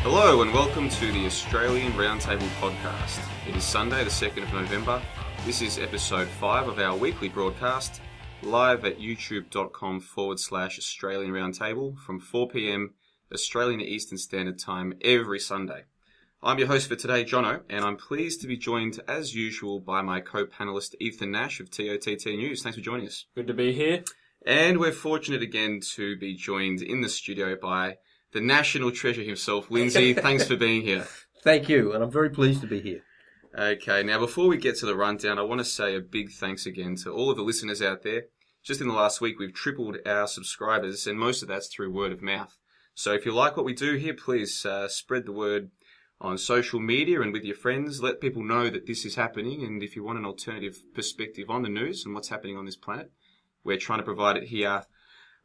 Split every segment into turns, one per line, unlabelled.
Hello and welcome to the Australian Roundtable podcast. It is Sunday the 2nd of November. This is episode 5 of our weekly broadcast, live at youtube.com/Australian Roundtable from 4 p.m. Australian Eastern Standard Time every Sunday. I'm your host for today, Johnno, and I'm pleased to be joined as usual by my co-panelist Ethan Nash of TOTT News. Thanks for joining us.
Good to be here.
And we're fortunate again to be joined in the studio by the national treasure himself, Lindsay. Thanks for being here.
Thank you, and I'm very pleased to be here.
Okay, now before we get to the rundown, I want to say a big thanks again to all of the listeners out there. Just in the last week, we've tripled our subscribers, and most of that's through word of mouth. So if you like what we do here, please spread the word on social media and with your friends. Let people know that this is happening, and if you want an alternative perspective on the news and what's happening on this planet, we're trying to provide it here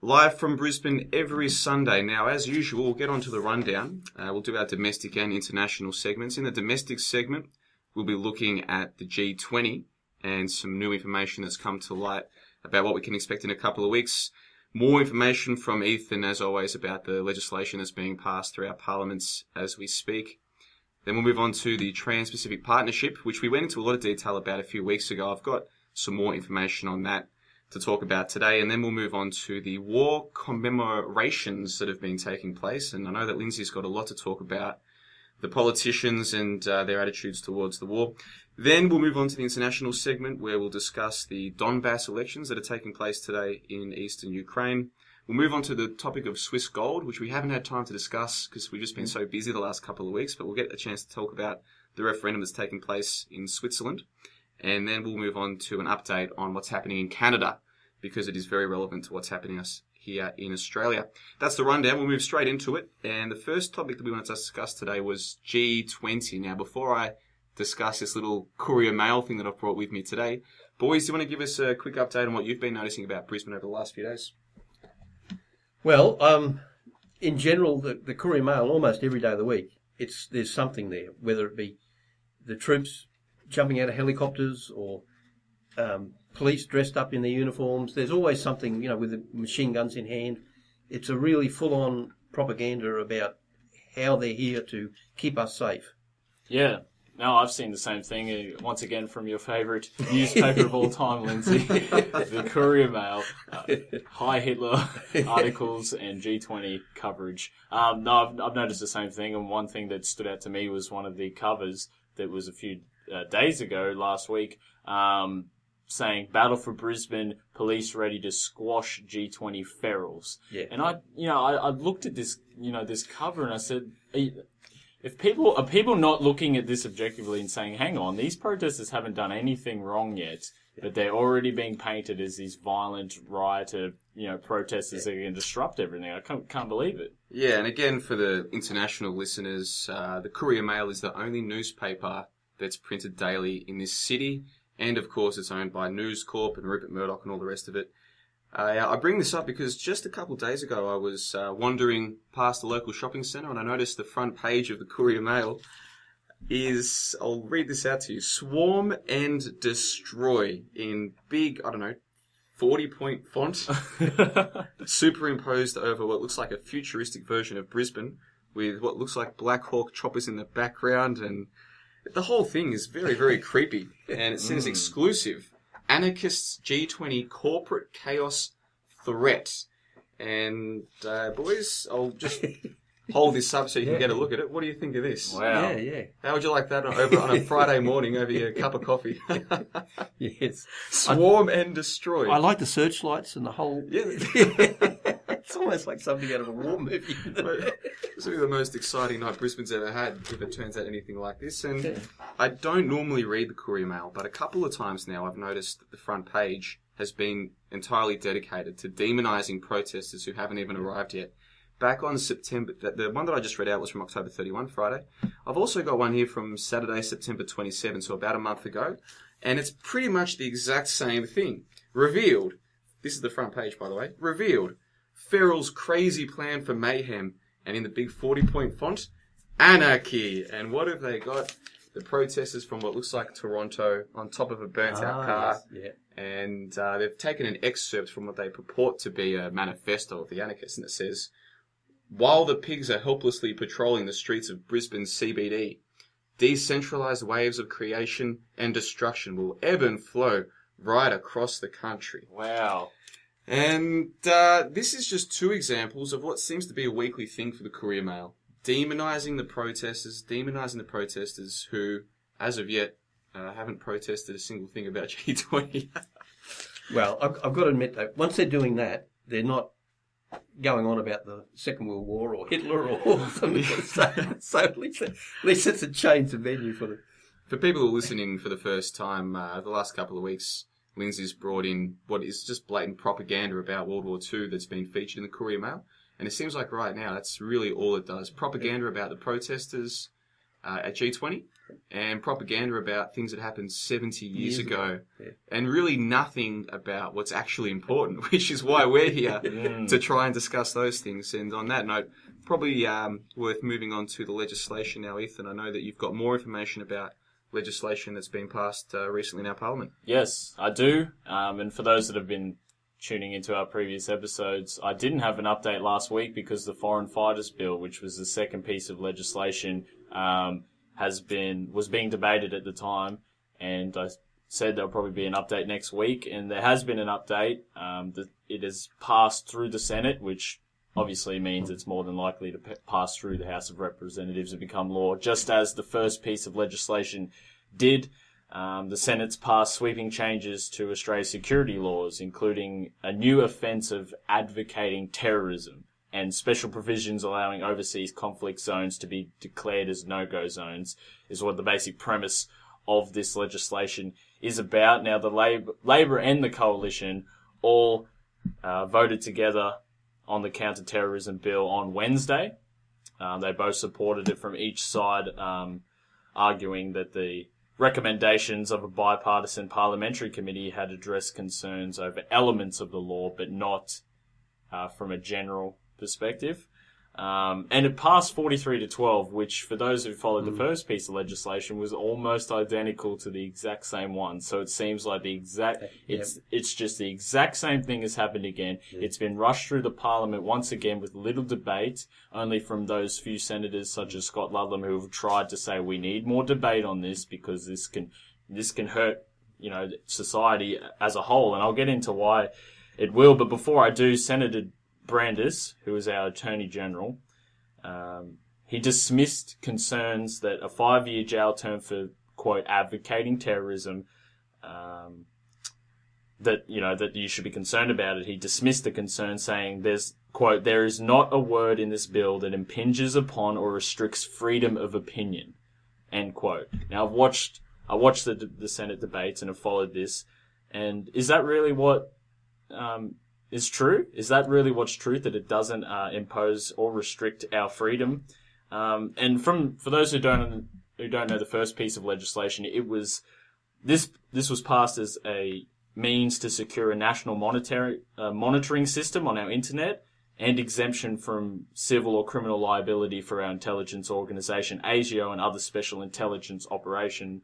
live from Brisbane every Sunday. Now, as usual, we'll get on to the rundown. We'll do our domestic and international segments. In the domestic segment, we'll be looking at the G20 and some new information that's come to light about what we can expect in a couple of weeks. More information from Ethan, as always, about the legislation that's being passed through our parliaments as we speak. Then we'll move on to the Trans-Pacific Partnership, which we went into a lot of detail about a few weeks ago. I've got some more information on that to talk about today, and then we'll move on to the war commemorations that have been taking place. And I know that Lindsay's got a lot to talk about, the politicians and their attitudes towards the war. Then we'll move on to the international segment, where we'll discuss the Donbass elections that are taking place today in eastern Ukraine. We'll move on to the topic of Swiss gold, which we haven't had time to discuss because we've just been so busy the last couple of weeks, but we'll get a chance to talk about the referendum that's taking place in Switzerland. And then we'll move on to an update on what's happening in Canada, because it is very relevant to what's happening us here in Australia. That's the rundown. We'll move straight into it. And the first topic that we wanted to discuss today was G20. Now, before I discuss this little Courier Mail thing that I've brought with me today, boys, do you want to give us a quick update on what you've been noticing about Brisbane over the last few days?
Well, in general, the Courier Mail, almost every day of the week, there's something there, whether it be the troops jumping out of helicopters or police dressed up in their uniforms. There's always something, with the machine guns in hand. It's a really full-on propaganda about how they're here to keep us safe.
Yeah. No, I've seen the same thing, once again, from your favourite newspaper of all time, Lindsay, the Courier Mail, Hi Hitler articles and G20 coverage. No, I've noticed the same thing, and one thing that stood out to me was one of the covers that was a few days ago, last week, saying "Battle for Brisbane, police ready to squash G20 ferals."
Yeah.
And I looked at this, this cover, and I said, are people not looking at this objectively and saying, hang on, these protesters haven't done anything wrong yet, but they're already being painted as these violent rioter, protesters that are going to disrupt everything. I can't believe it.
Yeah, and again, for the international listeners, the Courier Mail is the only newspaper that's printed daily in this city. And, of course, it's owned by News Corp and Rupert Murdoch and all the rest of it. I bring this up because just a couple of days ago I was wandering past a local shopping centre and I noticed the front page of the Courier Mail is, I'll read this out to you, "Swarm and Destroy" in big, 40-point font, superimposed over what looks like a futuristic version of Brisbane with what looks like Black Hawk choppers in the background, and the whole thing is very, very creepy. And it says exclusive, "Anarchists G20 Corporate Chaos Threat." And, boys, I'll just hold this up so you can get a look at it. What do you think of this?
Wow.
Yeah.
How would you like that over on a Friday morning over your cup of coffee?
Yes.
Swarm and Destroy.
I like the searchlights and the whole...
Yeah.
It's almost like something out of a war movie.
This will be the most exciting night Brisbane's ever had if it turns out anything like this. And I don't normally read the Courier Mail, but a couple of times now I've noticed that the front page has been entirely dedicated to demonising protesters who haven't even arrived yet. Back on September, the one that I just read out was from October 31, Friday. I've also got one here from Saturday, September 27, so about a month ago. And it's pretty much the exact same thing. Revealed. This is the front page, by the way. Revealed. Feral's crazy plan for mayhem. And in the big 40-point font, anarchy. And what have they got? The protesters from what looks like Toronto on top of a burnt-out car.
Yes. Yeah.
And they've taken an excerpt from what they purport to be a manifesto of the anarchists. And it says, While the pigs are helplessly patrolling the streets of Brisbane's CBD, decentralised waves of creation and destruction will ebb and flow right across the country.
Wow.
And this is just two examples of what seems to be a weekly thing for the Courier Mail. Demonising the protesters who, as of yet, haven't protested a single thing about G20.
Well, I've got to admit, though, once they're doing that, they're not going on about the Second World War or Hitler or something. So at least it's a change of venue for them.
For people who are listening for the first time, the last couple of weeks, Lindsay's brought in what is just blatant propaganda about World War II that's been featured in the Courier Mail. And it seems like right now that's really all it does. Propaganda about the protesters at G20 and propaganda about things that happened 70 years ago. Yeah. And really nothing about what's actually important, which is why we're here to try and discuss those things. And on that note, probably worth moving on to the legislation now, Ethan. I know that you've got more information about legislation that's been passed recently in our Parliament.
Yes, I do. And for those that have been tuning into our previous episodes, I didn't have an update last week because the Foreign Fighters Bill, which was the second piece of legislation, was being debated at the time, and I said there'll probably be an update next week, and there has been an update. It has passed through the Senate, which obviously means it's more than likely to pass through the House of Representatives and become law, just as the first piece of legislation did. The Senate's passed sweeping changes to Australia's security laws, including a new offence of advocating terrorism and special provisions allowing overseas conflict zones to be declared as no-go zones, is what the basic premise of this legislation is about. Now, the Labor and the Coalition all voted together on the counter-terrorism bill on Wednesday. They both supported it from each side, arguing that the recommendations of a bipartisan parliamentary committee had addressed concerns over elements of the law, but not from a general perspective. And it passed 43-12, which, for those who followed the first piece of legislation, was almost identical to the exact same one. So it seems like it's just the exact same thing has happened again. Yep. It's been rushed through the Parliament once again with little debate, only from those few senators such as Scott Ludlam who have tried to say we need more debate on this because this can hurt, society as a whole. And I'll get into why it will. But before I do, Senator Brandis, who is our Attorney General, he dismissed concerns that a 5-year jail term for, quote, advocating terrorism, that you should be concerned about it. He dismissed the concern, saying there's, quote, there is not a word in this bill that impinges upon or restricts freedom of opinion, end quote. Now, I watched the Senate debates and have followed this, and is that really what is true? Is that really what's true, that it doesn't impose or restrict our freedom? And for those who don't know the first piece of legislation, it was this was passed as a means to secure a national monitoring system on our internet and exemption from civil or criminal liability for our intelligence organisation ASIO and other special intelligence operation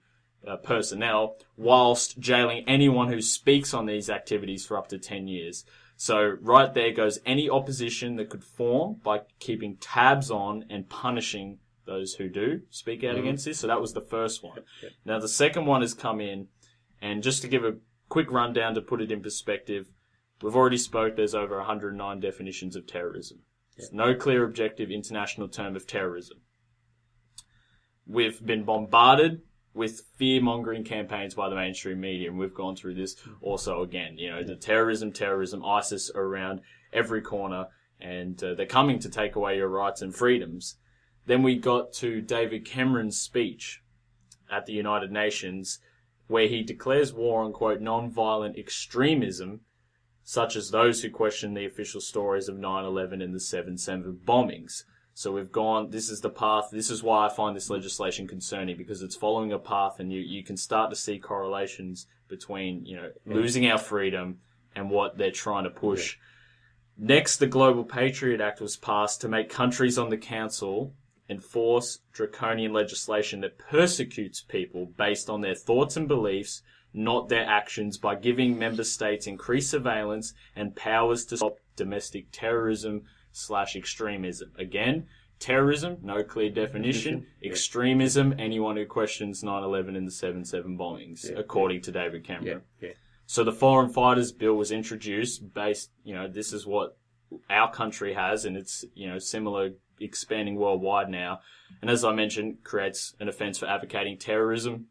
personnel, whilst jailing anyone who speaks on these activities for up to 10 years. So right there goes any opposition that could form by keeping tabs on and punishing those who do speak out against this. So that was the first one. Yep. Now the second one has come in, and just to give a quick rundown to put it in perspective, we've already spoke, there's over 109 definitions of terrorism. There's no clear objective international term of terrorism. We've been bombarded with fear-mongering campaigns by the mainstream media, and we've gone through this also again. The terrorism, ISIS are around every corner, and they're coming to take away your rights and freedoms. Then we got to David Cameron's speech at the United Nations, where he declares war on, quote, non-violent extremism, such as those who question the official stories of 9/11 and the 7/7 bombings. So we've gone, this is the path, this is why I find this legislation concerning, because it's following a path, and you can start to see correlations between, losing our freedom and what they're trying to push. Yeah. Next, the Global Patriot Act was passed to make countries on the council enforce draconian legislation that persecutes people based on their thoughts and beliefs, not their actions, by giving member states increased surveillance and powers to stop domestic terrorism, terrorism/extremism. Again, terrorism, no clear definition. Extremism, anyone who questions 9/11 and the 7/7 bombings, according to David Cameron. So the Foreign Fighters Bill was introduced based, this is what our country has, and it's, similar, expanding worldwide now. And as I mentioned, creates an offence for advocating terrorism,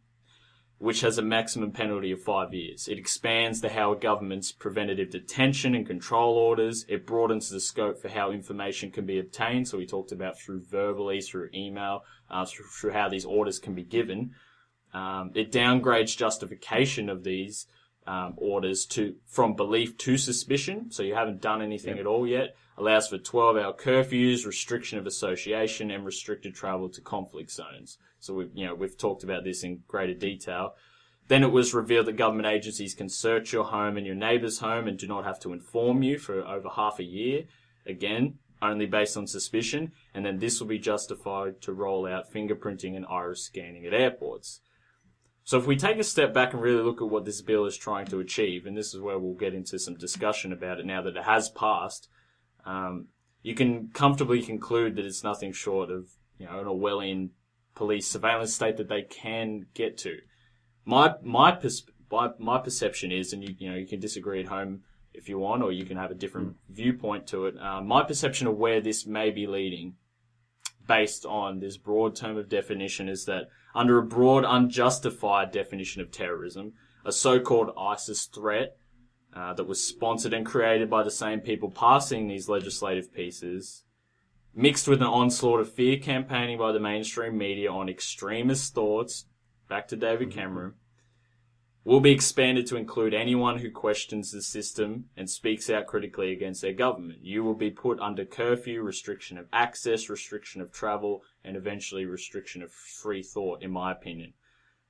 which has a maximum penalty of 5 years. It expands the how a government's preventative detention and control orders. It broadens the scope for how information can be obtained. So we talked about through verbally, through email, through how these orders can be given. It downgrades justification of these orders from belief to suspicion. So you haven't done anything at all yet. Allows for 12-hour curfews, restriction of association, and restricted travel to conflict zones. So we've talked about this in greater detail. Then it was revealed that government agencies can search your home and your neighbour's home and do not have to inform you for over half a year. Again, only based on suspicion. And then this will be justified to roll out fingerprinting and iris scanning at airports. So if we take a step back and really look at what this bill is trying to achieve, and this is where we'll get into some discussion about it now that it has passed, you can comfortably conclude that it's nothing short of, an Orwellian police surveillance state that they can get to. My perception is, and you can disagree at home if you want, or you can have a different viewpoint to it. My perception of where this may be leading, based on this broad term of definition, is that under a broad, unjustified definition of terrorism, a so-called ISIS threat that was sponsored and created by the same people passing these legislative pieces, mixed with an onslaught of fear campaigning by the mainstream media on extremist thoughts, back to David Cameron, will be expanded to include anyone who questions the system and speaks out critically against their government. You will be put under curfew, restriction of access, restriction of travel, and eventually restriction of free thought, in my opinion,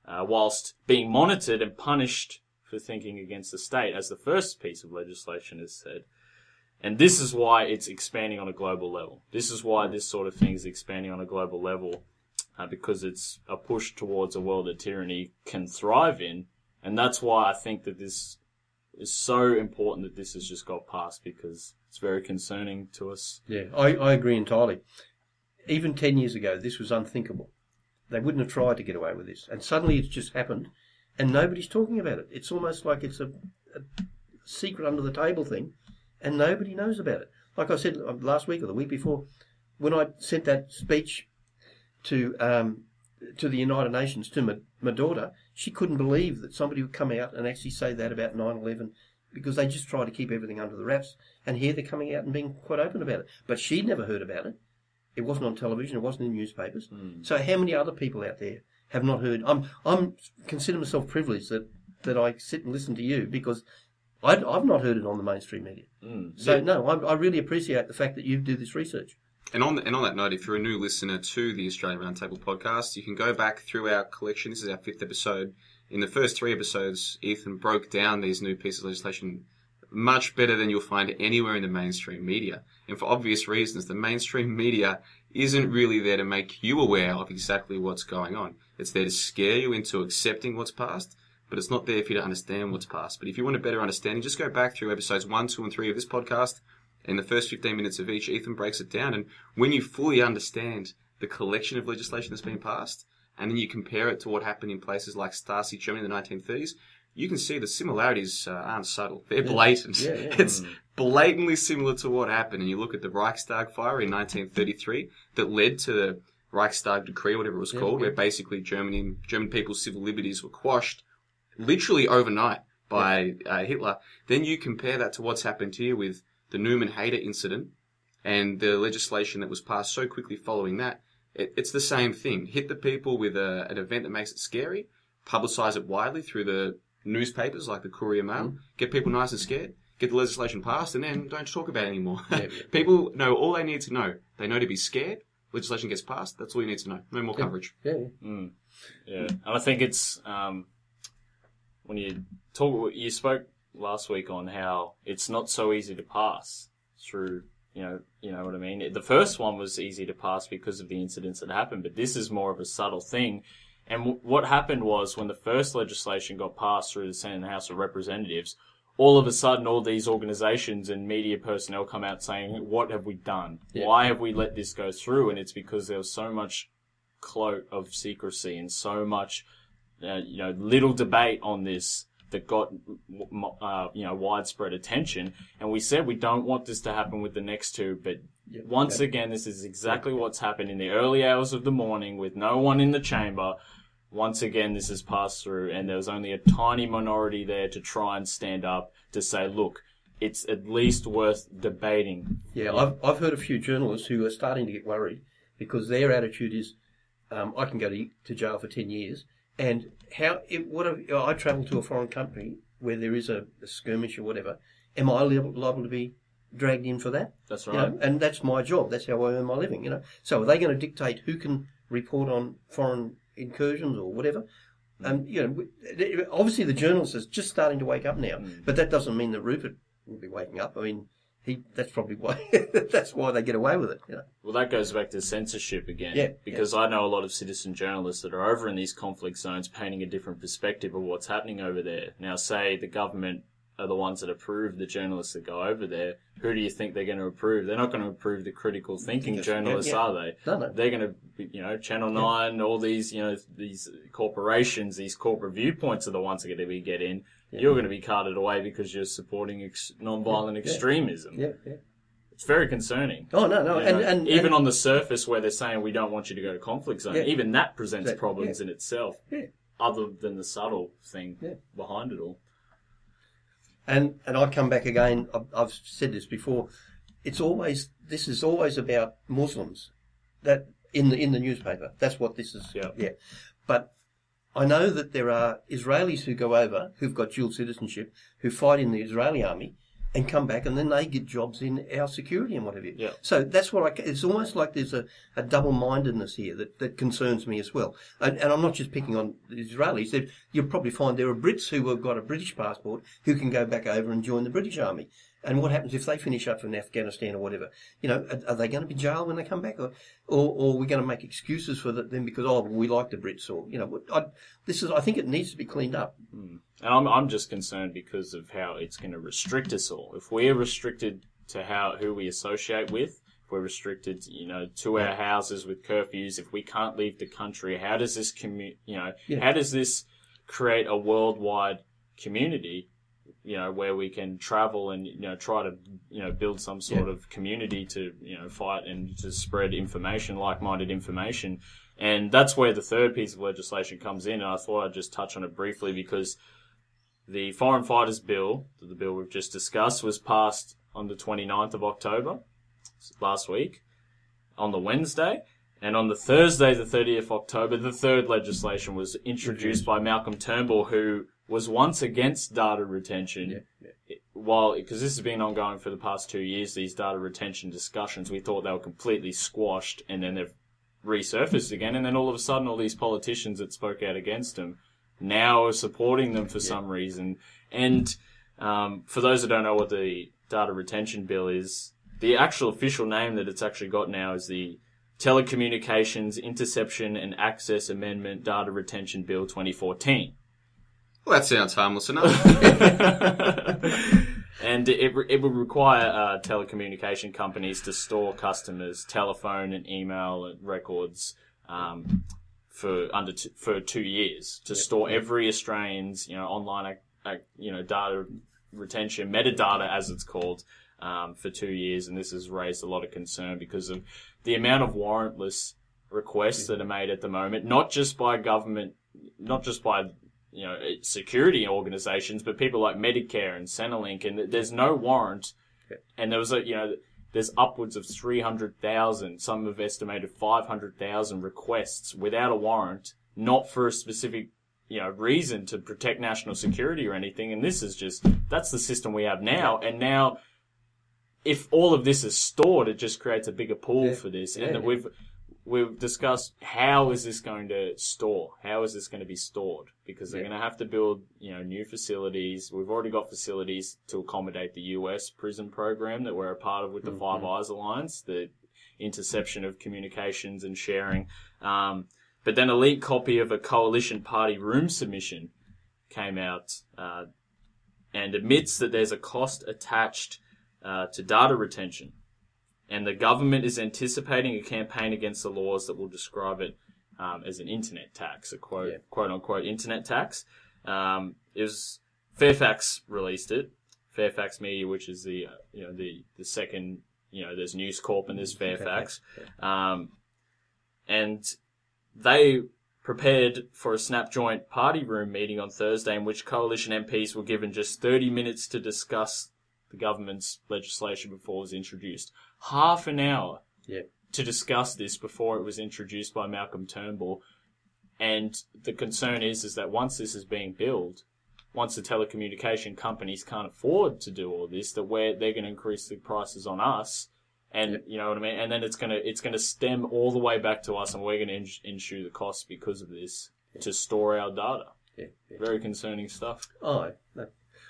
whilst being monitored and punished for thinking against the state, as the first piece of legislation has said. And this is why it's expanding on a global level. This is why this sort of thing is expanding on a global level, because it's a push towards a world that tyranny can thrive in. And that's why I think that this is so important that this has just got passed, because it's very concerning to us.
Yeah, I agree entirely. Even 10 years ago, this was unthinkable. They wouldn't have tried to get away with this. And suddenly it's just happened, and nobody's talking about it. It's almost like it's a secret under the table thing, and nobody knows about it. Like I said last week or the week before, when I sent that speech to the United Nations to my daughter, she couldn't believe that somebody would come out and actually say that about 9/11, because they just try to keep everything under the wraps. And here they're coming out and being quite open about it. But she'd never heard about it. It wasn't on television. It wasn't in newspapers. So how many other people out there have not heard? I'm consider myself privileged that I sit and listen to you, because I've not heard it on the mainstream media. So no, I really appreciate the fact that you do this research.
And on that note, if you're a new listener to the Australian Roundtable podcast, you can go back through our collection. This is our 5th episode. In the first 3 episodes, Ethan broke down these new pieces of legislation much better than you'll find anywhere in the mainstream media. And for obvious reasons, the mainstream media isn't really there to make you aware of exactly what's going on. It's there to scare you into accepting what's passed, but it's not there for you to understand what's passed. But if you want a better understanding, just go back through episodes 1, 2, and 3 of this podcast. In the first 15 minutes of each, Ethan breaks it down. And when you fully understand the collection of legislation that's been passed, and then you compare it to what happened in places like Stasi Germany in the 1930s, you can see the similarities aren't subtle. They're blatant. It's blatantly similar to what happened. And you look at the Reichstag fire in 1933 that led to the Reichstag decree, whatever it was called, where basically German people's civil liberties were quashed literally overnight by Hitler. Then you compare that to what's happened here with the Newman-Hayter incident and the legislation that was passed so quickly following that. It's the same thing. Hit the people with an event that makes it scary, publicise it widely through the newspapers like the Courier Mail, get people nice and scared, get the legislation passed, and then don't talk about it anymore. People know all they need to know. They know to be scared. Legislation gets passed. That's all you need to know. No more coverage.
And I think it's when you spoke last week on how it's not so easy to pass through, you know what I mean? The first one was easy to pass because of the incidents that happened, but this is more of a subtle thing. And what happened was when the first legislation got passed through the Senate and House of Representatives, all of a sudden, all these organisations and media personnel come out saying, what have we done?
Yeah.
Why have we let this go through? And it's because there was so much cloak of secrecy and so much, little debate on this that got, widespread attention. And we said we don't want this to happen with the next two, but once again, this is exactly what's happened in the early hours of the morning with no one in the chamber. Once again, this has passed through, and there was only a tiny minority there to try and stand up to say, look, it's at least worth debating.
Yeah, I've heard a few journalists who are starting to get worried because their attitude is, I can go to jail for 10 years, and I travel to a foreign country where there is a skirmish or whatever, am I liable to be dragged in for that?
That's right.
And that's my job. That's how I earn my living, So are they going to dictate who can report on foreign incursions or whatever? Obviously the journalist is just starting to wake up now, but that doesn't mean that Rupert will be waking up. I mean, that's probably why that's why they get away with it.
Well, that goes back to censorship again.
Yeah,
because I know a lot of citizen journalists that are over in these conflict zones painting a different perspective of what's happening over there. Now, say the government are the ones that approve the journalists that go over there. Who do you think they're going to approve? They're not going to approve the critical thinking journalists, are they?
No.
They're going to, Channel 9, all these, these corporations, these corporate viewpoints are the ones that are going to be get in. Yeah. You're going to be carted away because you're supporting non-violent extremism.
Yeah.
It's very concerning.
Oh, no. And
even on the surface where they're saying we don't want you to go to conflict zone, even that presents problems in itself, other than the subtle thing behind it all.
And I come back again, I've said this before, this is always about Muslims, that in the newspaper. That's what this is. Yeah. But I know that there are Israelis who go over, who've got dual citizenship, who fight in the Israeli army and come back, and then they get jobs in our security and what have you.
Yeah.
So that's what it's almost like there's a double-mindedness here that concerns me as well. And I'm not just picking on the Israelis. You'll probably find there are Brits who have got a British passport who can go back over and join the British army. And what happens if they finish up in Afghanistan or whatever? Are they going to be jailed when they come back? Or are we going to make excuses for them because, we like the Brits? Or, I think it needs to be cleaned up.
And I'm just concerned because of how it's going to restrict us all. If we're restricted to who we associate with, if we're restricted, to our houses with curfews, if we can't leave the country, how does this how does this create a worldwide community, where we can travel and, try to, build some sort of community to, fight and to spread information, like-minded information. And that's where the third piece of legislation comes in. And I thought I'd just touch on it briefly because the Foreign Fighters Bill, the bill we've just discussed, was passed on the 29th of October, last week, on the Wednesday. And on the Thursday, the 30th of October, the third legislation was introduced by Malcolm Turnbull, who was once against data retention. Because this has been ongoing for the past 2 years, these data retention discussions, we thought they were completely squashed, and then they've resurfaced again. And then all of a sudden, all these politicians that spoke out against them now are supporting them for some reason. And for those that don't know what the data retention bill is, the actual official name that it's actually got now is the Telecommunications Interception and Access Amendment Data Retention Bill 2014.
Well, that sounds harmless enough.
And it would require telecommunication companies to store customers' telephone and email records for 2 years to store every Australian's online data retention, metadata as it's called, for 2 years. And this has raised a lot of concern because of the amount of warrantless requests that are made at the moment, not just by government, not just by security organisations, but people like Medicare and Centrelink, and there's no warrant. And there was there's upwards of 300,000, some have estimated 500,000 requests without a warrant, not for a specific reason to protect national security or anything. And this is that's the system we have now. And now, if all of this is stored, it just creates a bigger pool for this. And we've discussed how is this going to store? How is this going to be stored? Because they're going to have to build, new facilities. We've already got facilities to accommodate the US prison program that we're a part of with the Five Eyes Alliance, the interception of communications and sharing. But then a leaked copy of a coalition party room submission came out and admits that there's a cost attached to data retention. And the government is anticipating a campaign against the laws that will describe it as an internet tax, a quote-unquote internet tax. It was Fairfax released it. Fairfax Media, which is the second, there's News Corp and there's Fairfax. And they prepared for a snap joint party room meeting on Thursday in which coalition MPs were given just 30 minutes to discuss the government's legislation before it was introduced. Half an hour to discuss this before it was introduced by Malcolm Turnbull. And the concern is that once this is being billed, once the telecommunication companies can't afford to do all this, that they're going to increase the prices on us. And you know what I mean? And then it's gonna stem all the way back to us, and we're going to ensure the costs because of this to store our data. Very concerning stuff.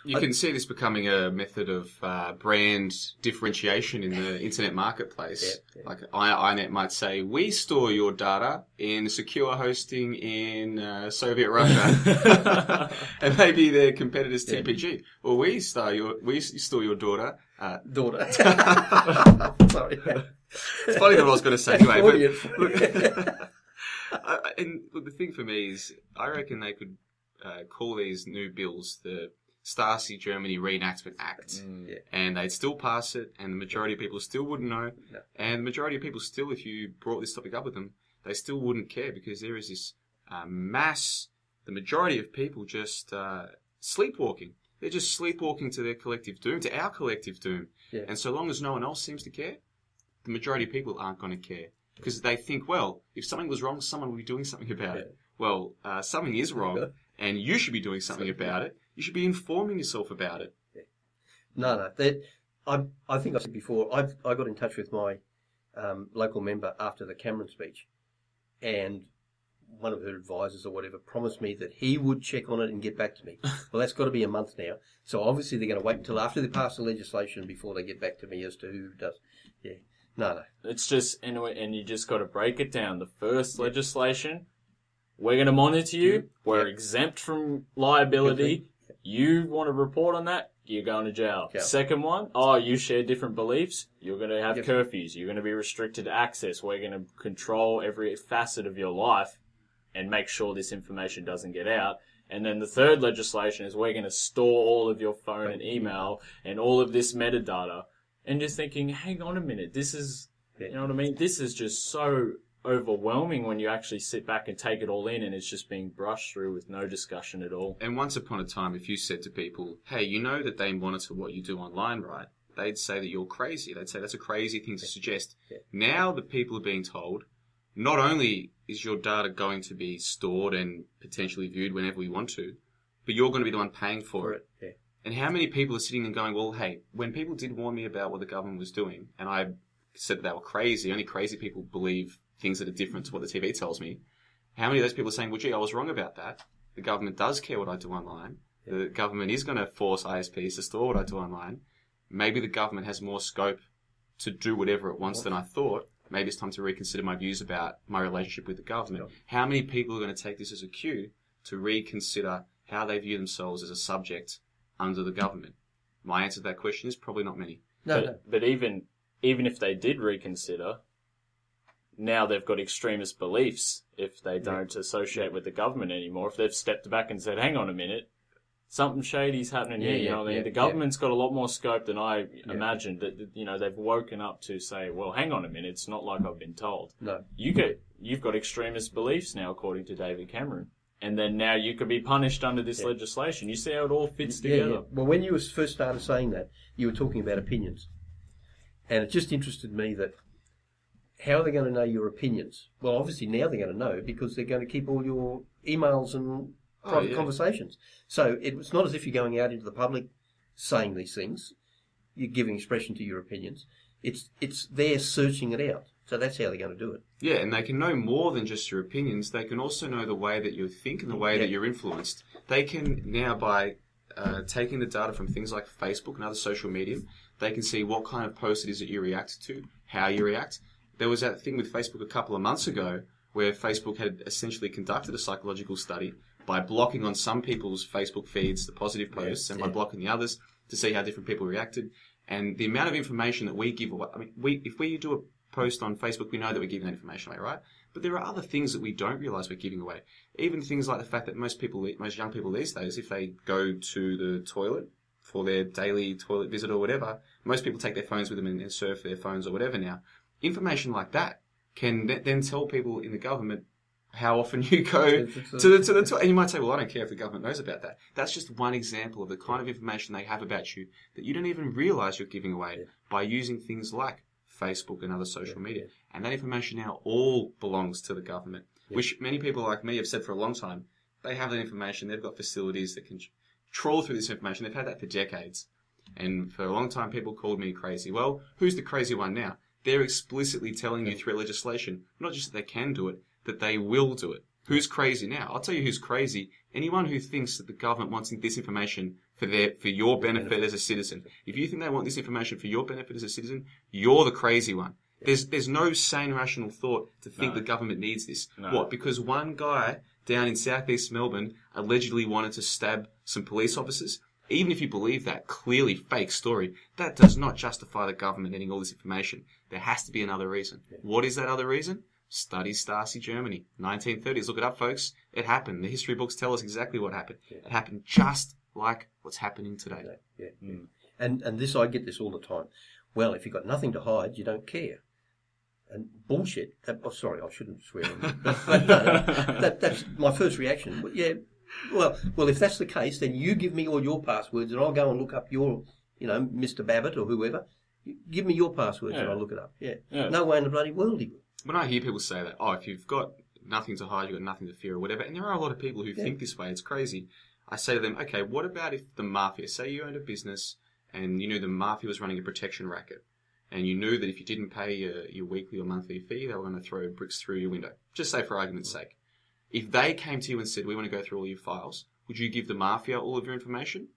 You can see this becoming a method of brand differentiation in the internet marketplace. Like iNet might say, we store your data in secure hosting in Soviet Russia. And maybe their competitors TPG. Or we store your daughter.
Sorry.
It's funny what I was going to say anyway. And look, the thing for me is, I reckon they could call these new bills the Stasi Germany Reenactment Act. And they'd still pass it, and the majority of people still wouldn't know. And the majority of people still, if you brought this topic up with them, they still wouldn't care, because there is this the majority of people just sleepwalking. They're just sleepwalking to their collective doom, to our collective doom. And so long as no one else seems to care, the majority of people aren't going to care. Because they think, well, if something was wrong, someone would be doing something about it. Well, something is wrong, and you should be doing something about it. You should be informing yourself about it.
No. I think I said before, I got in touch with my local member after the Cameron speech, and one of her advisors or whatever promised me that he would check on it and get back to me. Well, that's got to be a month now. So obviously they're going to wait until after they pass the legislation before they get back to me as to who does. No.
It's just, and you just got to break it down. The first legislation, we're going to monitor you. We're exempt from liability. You want to report on that, you're going to jail. Second one, you share different beliefs, you're going to have curfews. You're going to be restricted to access. We're going to control every facet of your life and make sure this information doesn't get out. And then the third legislation is we're going to store all of your phone and email and all of this metadata. And just thinking, hang on a minute, this is, you know what I mean? This is just so overwhelming when you actually sit back and take it all in, and it's just being brushed through with no discussion at all.
And once upon a time, if you said to people, hey, you know that they monitor what you do online, right? They'd say that you're crazy. They'd say that's a crazy thing to suggest. Now the people are being told, not only is your data going to be stored and potentially viewed whenever we want to, but you're going to be the one paying for it. And how many people are sitting and going, well, hey, when people did warn me about what the government was doing, and I said that they were crazy, only crazy people believe things that are different to what the TV tells me, how many of those people are saying, well, gee, I was wrong about that. The government does care what I do online. The government is going to force ISPs to store what I do online. Maybe the government has more scope to do whatever it wants than I thought. Maybe it's time to reconsider my views about my relationship with the government. How many people are going to take this as a cue to reconsider how they view themselves as a subject under the government? My answer to that question is probably not many.
But even if they did reconsider, now they've got extremist beliefs if they don't associate with the government anymore. If they've stepped back and said, hang on a minute, something shady's happening here. You know what I mean? The government's got a lot more scope than I imagined. That, you know, they've woken up to say, well, hang on a minute, it's not like I've been told.
No.
You've got extremist beliefs now, according to David Cameron. And then now you could be punished under this legislation. You see how it all fits together.
Well, when you first started saying that, you were talking about opinions. And it just interested me that how are they going to know your opinions? Well, obviously now they're going to know because they're going to keep all your emails and private conversations. So it's not as if you're going out into the public saying these things. You're giving expression to your opinions. It's they're searching it out. So that's how they're going to do it. Yeah,
and they can know more than just your opinions. They can also know the way that you think and the way that you're influenced. They can now, by taking the data from things like Facebook and other social media, they can see what kind of post it is that you react to, how you react. There was that thing with Facebook a couple of months ago where Facebook had essentially conducted a psychological study. by blocking on some people's Facebook feeds the positive posts and by blocking the others to see how different people reacted. And the amount of information that we give away, I mean, if we do a post on Facebook, we know that we're giving that information away, right? But there are other things that we don't realise we're giving away. Even things like the fact that most young people these days, if they go to the toilet for their daily toilet visit or whatever, most people take their phones with them and surf their phones or whatever now. Information like that can then tell people in the government how often you go to the toilet. And you might say, well, I don't care if the government knows about that. That's just one example of the kind of information they have about you that you don't even realise you're giving away by using things like Facebook and other social media. And that information now all belongs to the government, which many people like me have said for a long time. They have that information. They've got facilities that can trawl through this information. They've had that for decades. And for a long time, people called me crazy. Well, who's the crazy one now? They're explicitly telling you through legislation, not just that they can do it, that they will do it. Who's crazy now? I'll tell you who's crazy. Anyone who thinks that the government wants this information for your benefit as a citizen. If you think they want this information for your benefit as a citizen, you're the crazy one. There's no sane, rational thought to think the government needs this. No. What? Because one guy down in southeast Melbourne allegedly wanted to stab some police officers? Even if you believe that clearly fake story, that does not justify the government needing all this information. There has to be another reason. What is that other reason? Study Stasi Germany, 1930s. Look it up, folks. It happened. The history books tell us exactly what happened. It happened just like what's happening today.
And this, I get this all the time. Well, if you've got nothing to hide, you don't care. And bullshit. Sorry, I shouldn't swear. That's my first reaction. Well, if that's the case, then you give me all your passwords and I'll go and look up your, Mr. Babbitt or whoever. Give me your passwords and I'll look it up. No way in the bloody world he will.
When I hear people say that, if you've got nothing to hide, you've got nothing to fear or whatever, and there are a lot of people who think this way, it's crazy. I say to them, okay, what about if the mafia, say you owned a business and you knew the mafia was running a protection racket, and you knew that if you didn't pay your weekly or monthly fee, they were going to throw bricks through your window. Just say for argument's sake. If they came to you and said, we want to go through all your files, would you give the mafia all of your information?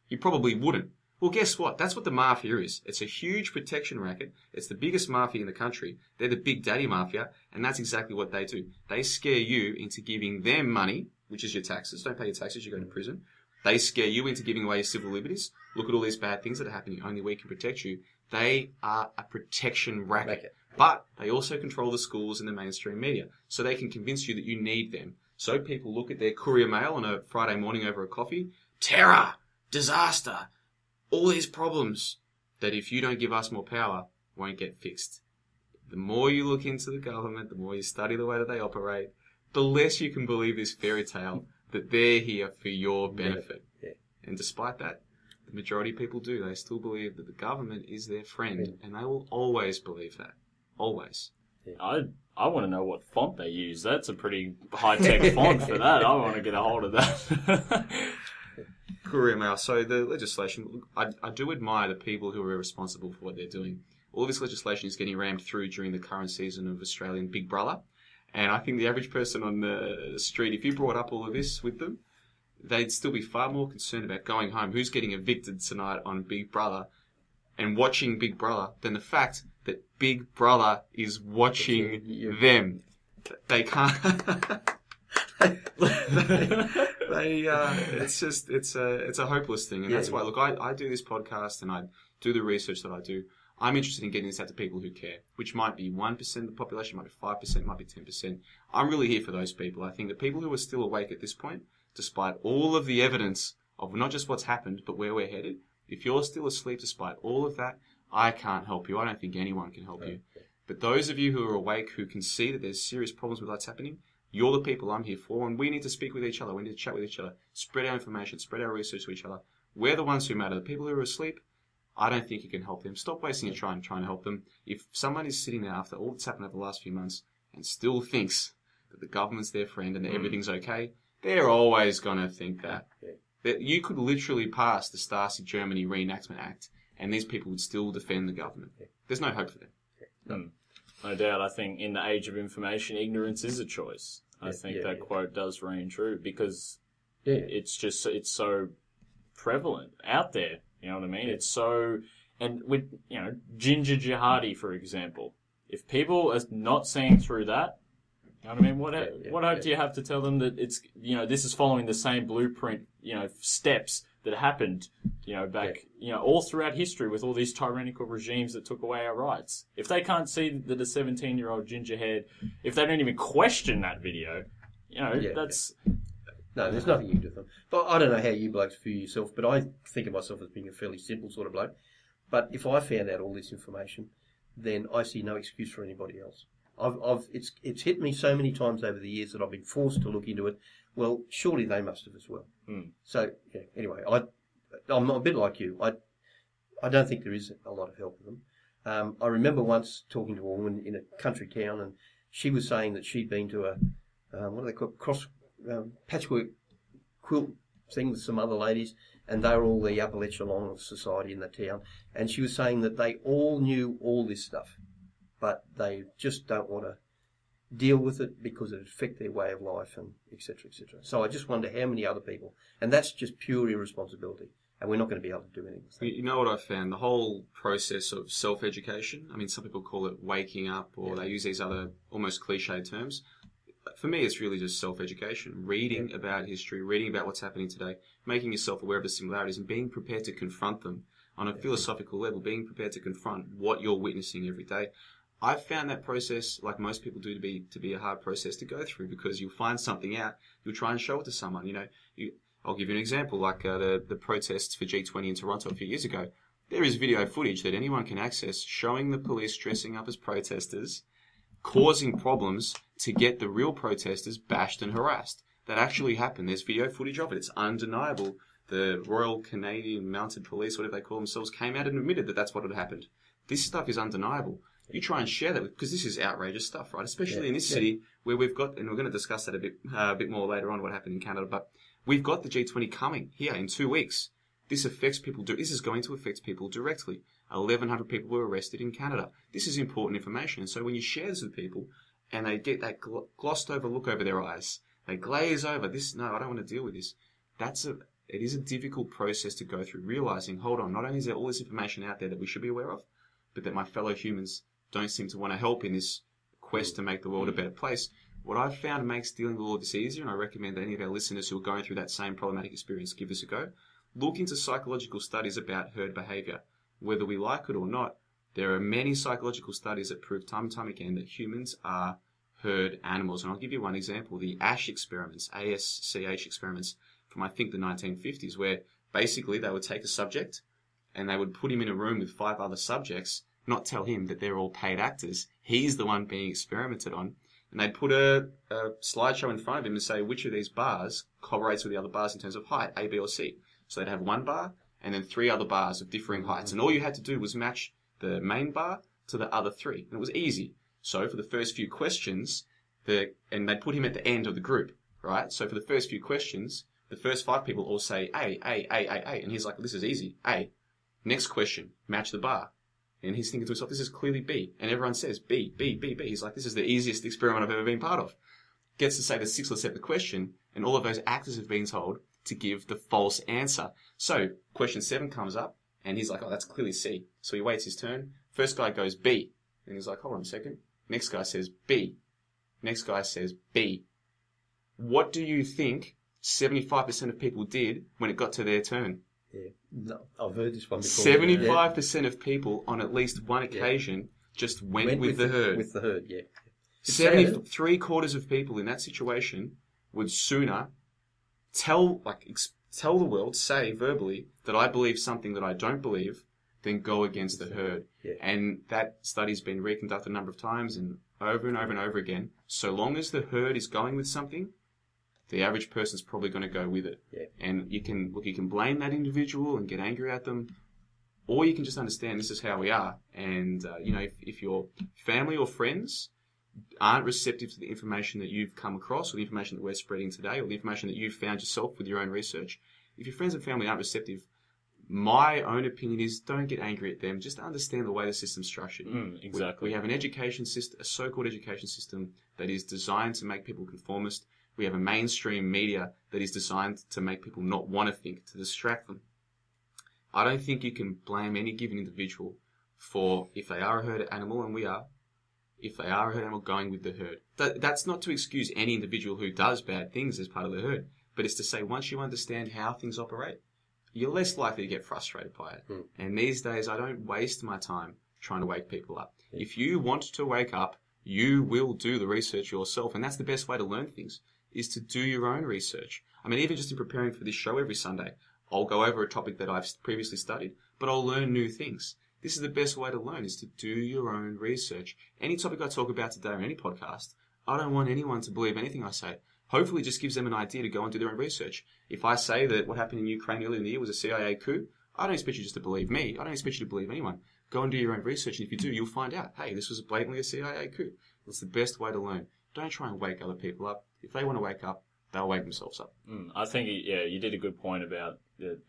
You probably wouldn't. Well, guess what? That's what the mafia is. It's a huge protection racket. It's the biggest mafia in the country. They're the big daddy mafia, and that's exactly what they do. They scare you into giving them money, which is your taxes. Don't pay your taxes, you go to prison. They scare you into giving away your civil liberties. Look at all these bad things that are happening. Only we can protect you. They are a protection racket. But they also control the schools and the mainstream media. So they can convince you that you need them. So people look at their Courier Mail on a Friday morning over a coffee. Terror! Disaster! All these problems that if you don't give us more power, won't get fixed. The more you look into the government, the more you study the way that they operate, the less you can believe this fairy tale that they're here for your benefit. And despite that, the majority of people do. They still believe that the government is their friend, and they will always believe that. Always.
I want to know what font they use. That's a pretty high-tech font for that. I want to get a hold of that.
Courier Mail. So the legislation, I do admire the people who are responsible for what they're doing. All this legislation is getting rammed through during the current season of Australian Big Brother. And I think the average person on the street, if you brought up all of this with them, they'd still be far more concerned about going home, who's getting evicted tonight on Big Brother, and watching Big Brother, than the fact that Big Brother is watching them. They can't... it's a hopeless thing, and that's why, look, I do this podcast and I do the research that I do. I'm interested in getting this out to people who care, which might be 1% of the population, might be 5%, might be 10%. I'm really here for those people. I think the people who are still awake at this point, despite all of the evidence of not just what's happened, but where we're headed, if you're still asleep despite all of that, I can't help you. I don't think anyone can help you. But those of you who are awake, who can see that there's serious problems with what's happening, you're the people I'm here for, and we need to speak with each other. We need to chat with each other, spread our information, spread our research to each other. We're the ones who matter. The people who are asleep, I don't think you can help them. Stop wasting your time trying to help them. If someone is sitting there after all that's happened over the last few months and still thinks that the government's their friend and that everything's okay, they're always going to think that. That you could literally pass the Stasi Germany Reenactment Act and these people would still defend the government. There's no hope for them.
No doubt. I think in the age of information, ignorance is a choice. I think that quote does ring true because it's so prevalent out there. You know what I mean? It's so, and with, Ginger Jihadi, for example, if people are not seeing through that, You know what I mean? What hope do you have to tell them that it's, this is following the same blueprint, steps that happened, back, all throughout history with all these tyrannical regimes that took away our rights. If they can't see that a 17-year-old gingerhead, if they don't even question that video, that's...
No, there's nothing you can do with them. But I don't know how you blokes view yourself, but I think of myself as being a fairly simple sort of bloke. But if I found out all this information, then I see no excuse for anybody else. It's hit me so many times over the years that I've been forced to look into it. Well, surely they must have as well. So anyway, I'm a bit like you. I don't think there is a lot of help with them. I remember once talking to a woman in a country town, and she was saying that she'd been to what do they call it, patchwork quilt thing with some other ladies, and they were all the upper echelon of society in the town. And she was saying that they all knew all this stuff, but they just don't want to deal with it because it affects their way of life, and etc., etc. So I just wonder how many other people, and that's just pure irresponsibility, and we're not going to be able to do anything with that.
You know what I've found? The whole process of self-education, I mean, some people call it waking up, or they use these other almost cliche terms. For me, it's really just self-education, reading about history, reading about what's happening today, making yourself aware of the similarities and being prepared to confront them on a philosophical level, being prepared to confront what you're witnessing every day. I've found that process, like most people do, to be a hard process to go through, because you'll find something out, you'll try and show it to someone. I'll give you an example, like the protests for G20 in Toronto a few years ago. There is video footage that anyone can access showing the police dressing up as protesters, causing problems to get the real protesters bashed and harassed. That actually happened. There's video footage of it. It's undeniable. The Royal Canadian Mounted Police, whatever they call themselves, came out and admitted that that's what had happened. This stuff is undeniable. You try and share that, because this is outrageous stuff, right? Especially in this city where we've got, and we're going to discuss that a bit more later on, what happened in Canada, but we've got the G20 coming here in 2 weeks. This affects people. This is going to affect people directly. 1,100 people were arrested in Canada. This is important information. And so when you share this with people, and they get that glossed over look over their eyes, they glaze over this. No, I don't want to deal with this. It is a difficult process to go through. Realizing, hold on, not only is there all this information out there that we should be aware of, but that my fellow humans don't seem to want to help in this quest to make the world a better place. What I've found makes dealing with all of this easier, and I recommend that any of our listeners who are going through that same problematic experience give this a go. Look into psychological studies about herd behavior. Whether we like it or not, there are many psychological studies that prove time and time again that humans are herd animals. And I'll give you one example, the ASH experiments, ASCH experiments from, I think, the 1950s, where basically they would take a subject and they would put him in a room with 5 other subjects, not tell him that they're all paid actors. He's the one being experimented on. And they'd put a slideshow in front of him and say which of these bars corroborates with the other bars in terms of height, A, B, or C. So they'd have one bar and then 3 other bars of differing heights. And all you had to do was match the main bar to the other 3. And it was easy. So for the first few questions, and they'd put him at the end of the group, right? So for the first few questions, the first 5 people all say A. And he's like, this is easy, A. Next question, match the bar. And he's thinking to himself, this is clearly B. And everyone says B, B, B, B. He's like, this is the easiest experiment I've ever been part of. Gets to say the 6th or 7th question, and all of those actors have been told to give the false answer. So question 7 comes up, and he's like, oh, that's clearly C. So he waits his turn. First guy goes B. And he's like, hold on a second. Next guy says B. Next guy says B. What do you think 75% of people did when it got to their turn?
Yeah, no, I've heard this one before.
75% of people on at least one occasion just went with the herd.
With the herd, yeah.
3/4 of people in that situation would sooner tell the world, say verbally, that I believe something that I don't believe, than go against the herd.
Yeah.
And that study's been reconducted a number of times, and over and over and over again. So long as the herd is going with something, the average person's probably going to go with it.
Yeah.
And you can blame that individual and get angry at them, or you can just understand this is how we are. And, if your family or friends aren't receptive to the information that you've come across, or the information that we're spreading today, or the information that you've found yourself with your own research, if your friends and family aren't receptive, my own opinion is don't get angry at them. Just understand the way the system's structured.
Exactly.
We have an education system, a so-called education system that is designed to make people conformist. We have a mainstream media that is designed to make people not want to think, to distract them. I don't think you can blame any given individual for, if they are a herd animal, and we are, if they are a herd animal, going with the herd. That's not to excuse any individual who does bad things as part of the herd, but it's to say once you understand how things operate, you're less likely to get frustrated by it. And these days, I don't waste my time trying to wake people up. If you want to wake up, you will do the research yourself, and that's the best way to learn things, is to do your own research. I mean, even just in preparing for this show every Sunday, I'll go over a topic that I've previously studied, but I'll learn new things. This is the best way to learn, is to do your own research. Any topic I talk about today or any podcast, I don't want anyone to believe anything I say. Hopefully it just gives them an idea to go and do their own research. If I say that what happened in Ukraine earlier in the year was a CIA coup, I don't expect you just to believe me. I don't expect you to believe anyone. Go and do your own research, and if you do, you'll find out, hey, this was blatantly a CIA coup. It's the best way to learn. Don't try and wake other people up. If they want to wake up, they'll wake themselves up.
I think, you did a good point about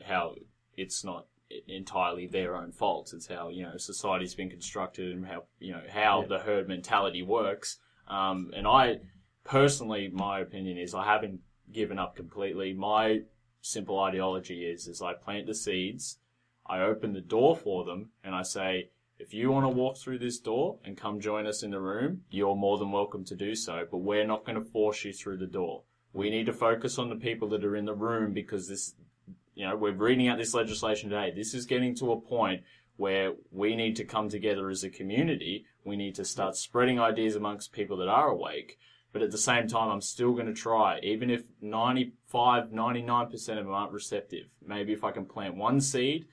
how it's not entirely their own fault. It's how, society's been constructed and how the herd mentality works. And I, personally, my opinion is I haven't given up completely. My simple ideology is I plant the seeds, I open the door for them, and I say, if you want to walk through this door and come join us in the room, you're more than welcome to do so, but we're not going to force you through the door. We need to focus on the people that are in the room, because this, we're reading out this legislation today. This is getting to a point where we need to come together as a community. We need to start spreading ideas amongst people that are awake. But at the same time, I'm still going to try, even if 95, 99% of them aren't receptive. Maybe if I can plant one seed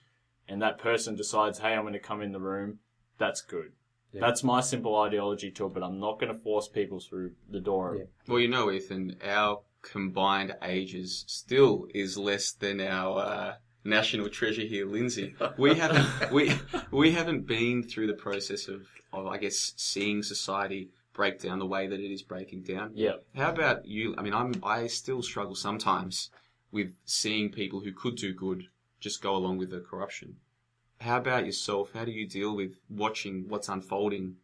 and that person decides, hey, I'm going to come in the room, that's good. Yeah. That's my simple ideology to it, but I'm not going to force people through the door.
Yeah. Well, Ethan, our combined ages still is less than our national treasure here, Lindsay. We haven't been through the process of I guess seeing society break down the way that it is breaking down.
Yeah.
How about you? I mean, I still struggle sometimes with seeing people who could do good just go along with the corruption. How about yourself? How do you deal with watching what's unfolding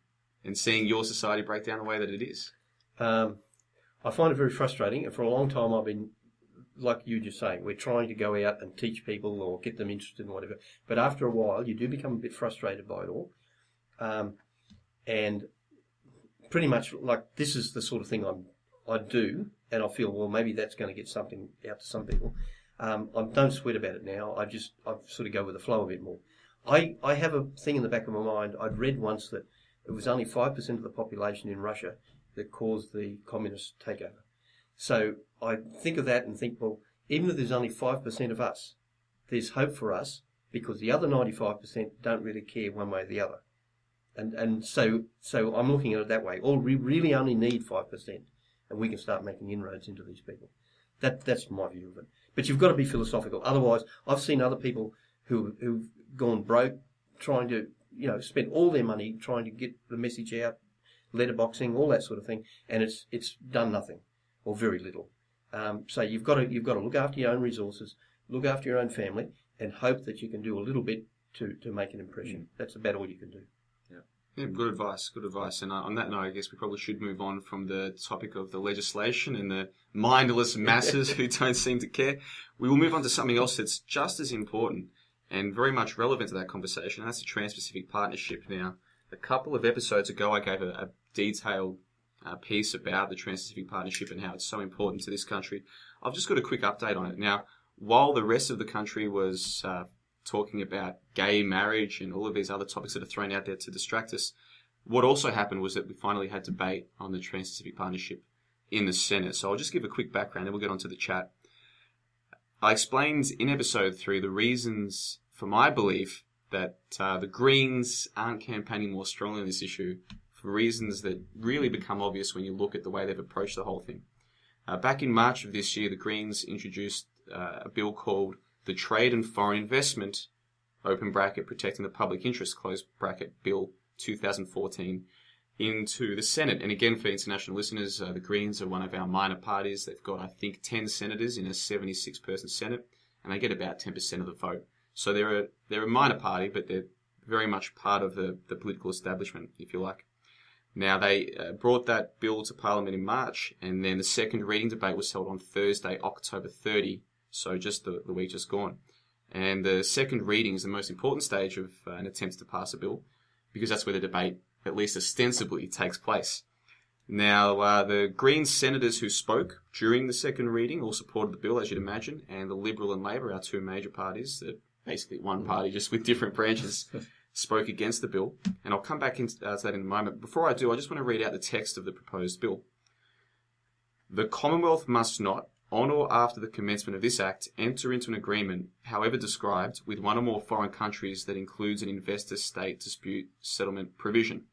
and seeing your society break down the way that it is?
I find it very frustrating, and for a long time I've been, like you just saying, we're trying to go out and teach people or get them interested in whatever. But after a while, you do become a bit frustrated by it all. And pretty much, like, this is the sort of thing I do, and I feel, well, maybe that's going to get something out to some people. I don't sweat about it now. I sort of go with the flow a bit more. I have a thing in the back of my mind. I'd read once that it was only 5% of the population in Russia that caused the communist takeover. So I think of that and think, well, even if there's only 5% of us, there's hope for us, because the other 95% don't really care one way or the other. And so I'm looking at it that way. We really only need 5%, and we can start making inroads into these people. That's my view of it. But you've got to be philosophical. Otherwise, I've seen other people who've gone broke trying to, spend all their money trying to get the message out, letterboxing, all that sort of thing, and it's done nothing or very little. So you've got to look after your own resources, look after your own family, and hope that you can do a little bit to make an impression. That's about all you can do.
Yeah, good advice. And on that note, I guess we probably should move on from the topic of the legislation and the mindless masses who don't seem to care. We will move on to something else that's just as important and very much relevant to that conversation, and that's the Trans-Pacific Partnership. Now, a couple of episodes ago, I gave a detailed piece about the Trans-Pacific Partnership and how it's so important to this country. I've just got a quick update on it. Now, while the rest of the country was talking about gay marriage and all of these other topics that are thrown out there to distract us, what also happened was that we finally had debate on the Trans-Pacific Partnership in the Senate. So I'll just give a quick background, then we'll get on to the chat. I explained in episode 3 the reasons for my belief that the Greens aren't campaigning more strongly on this issue, for reasons that really become obvious when you look at the way they've approached the whole thing. Back in March of this year, the Greens introduced a bill called the Trade and Foreign Investment, open bracket, Protecting the Public Interest, close bracket, Bill 2014, into the Senate. And again, for international listeners, the Greens are one of our minor parties. They've got, I think, 10 senators in a 76-person Senate, and they get about 10% of the vote. So they're a minor party, but they're very much part of the political establishment, if you like. Now, they brought that bill to Parliament in March, and then the second reading debate was held on Thursday, October 30, so just the week just gone. And the second reading is the most important stage of an attempt to pass a bill, because that's where the debate at least ostensibly, takes place. Now, the Green senators who spoke during the second reading all supported the bill, as you'd imagine, and the Liberal and Labor, our two major parties, that basically one party just with different branches, spoke against the bill. And I'll come back into that in a moment. Before I do, I just want to read out the text of the proposed bill. The Commonwealth must not, on or after the commencement of this Act, enter into an agreement, however described, with one or more foreign countries that includes an investor-state dispute settlement provision.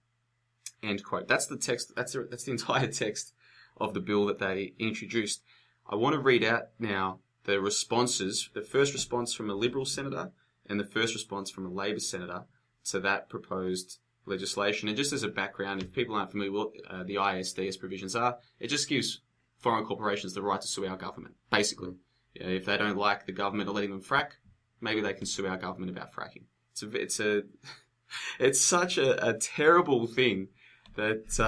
End quote. That's the text. That's the entire text of the bill that they introduced. I want to read out now the responses. The first response from a Liberal senator and the first response from a Labor senator to that proposed legislation. And just as a background, if people aren't familiar with what the AEST provisions are, it just gives foreign corporations the right to sue our government, basically. You know, if they don't like the government or letting them frack, maybe they can sue our government about fracking. It's such a terrible thing that,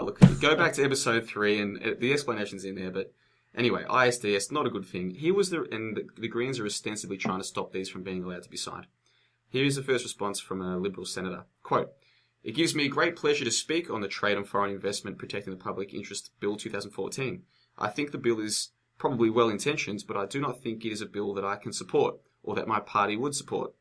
look, go back to episode 3 and the explanation's in there, but anyway, ASDS, not a good thing. The Greens are ostensibly trying to stop these from being allowed to be signed. Here's the first response from a Liberal senator. Quote, "It gives me great pleasure to speak on the Trade and Foreign Investment Protecting the Public Interest Bill 2014. I think the bill is probably well-intentioned, but I do not think it is a bill that I can support or that my party would support.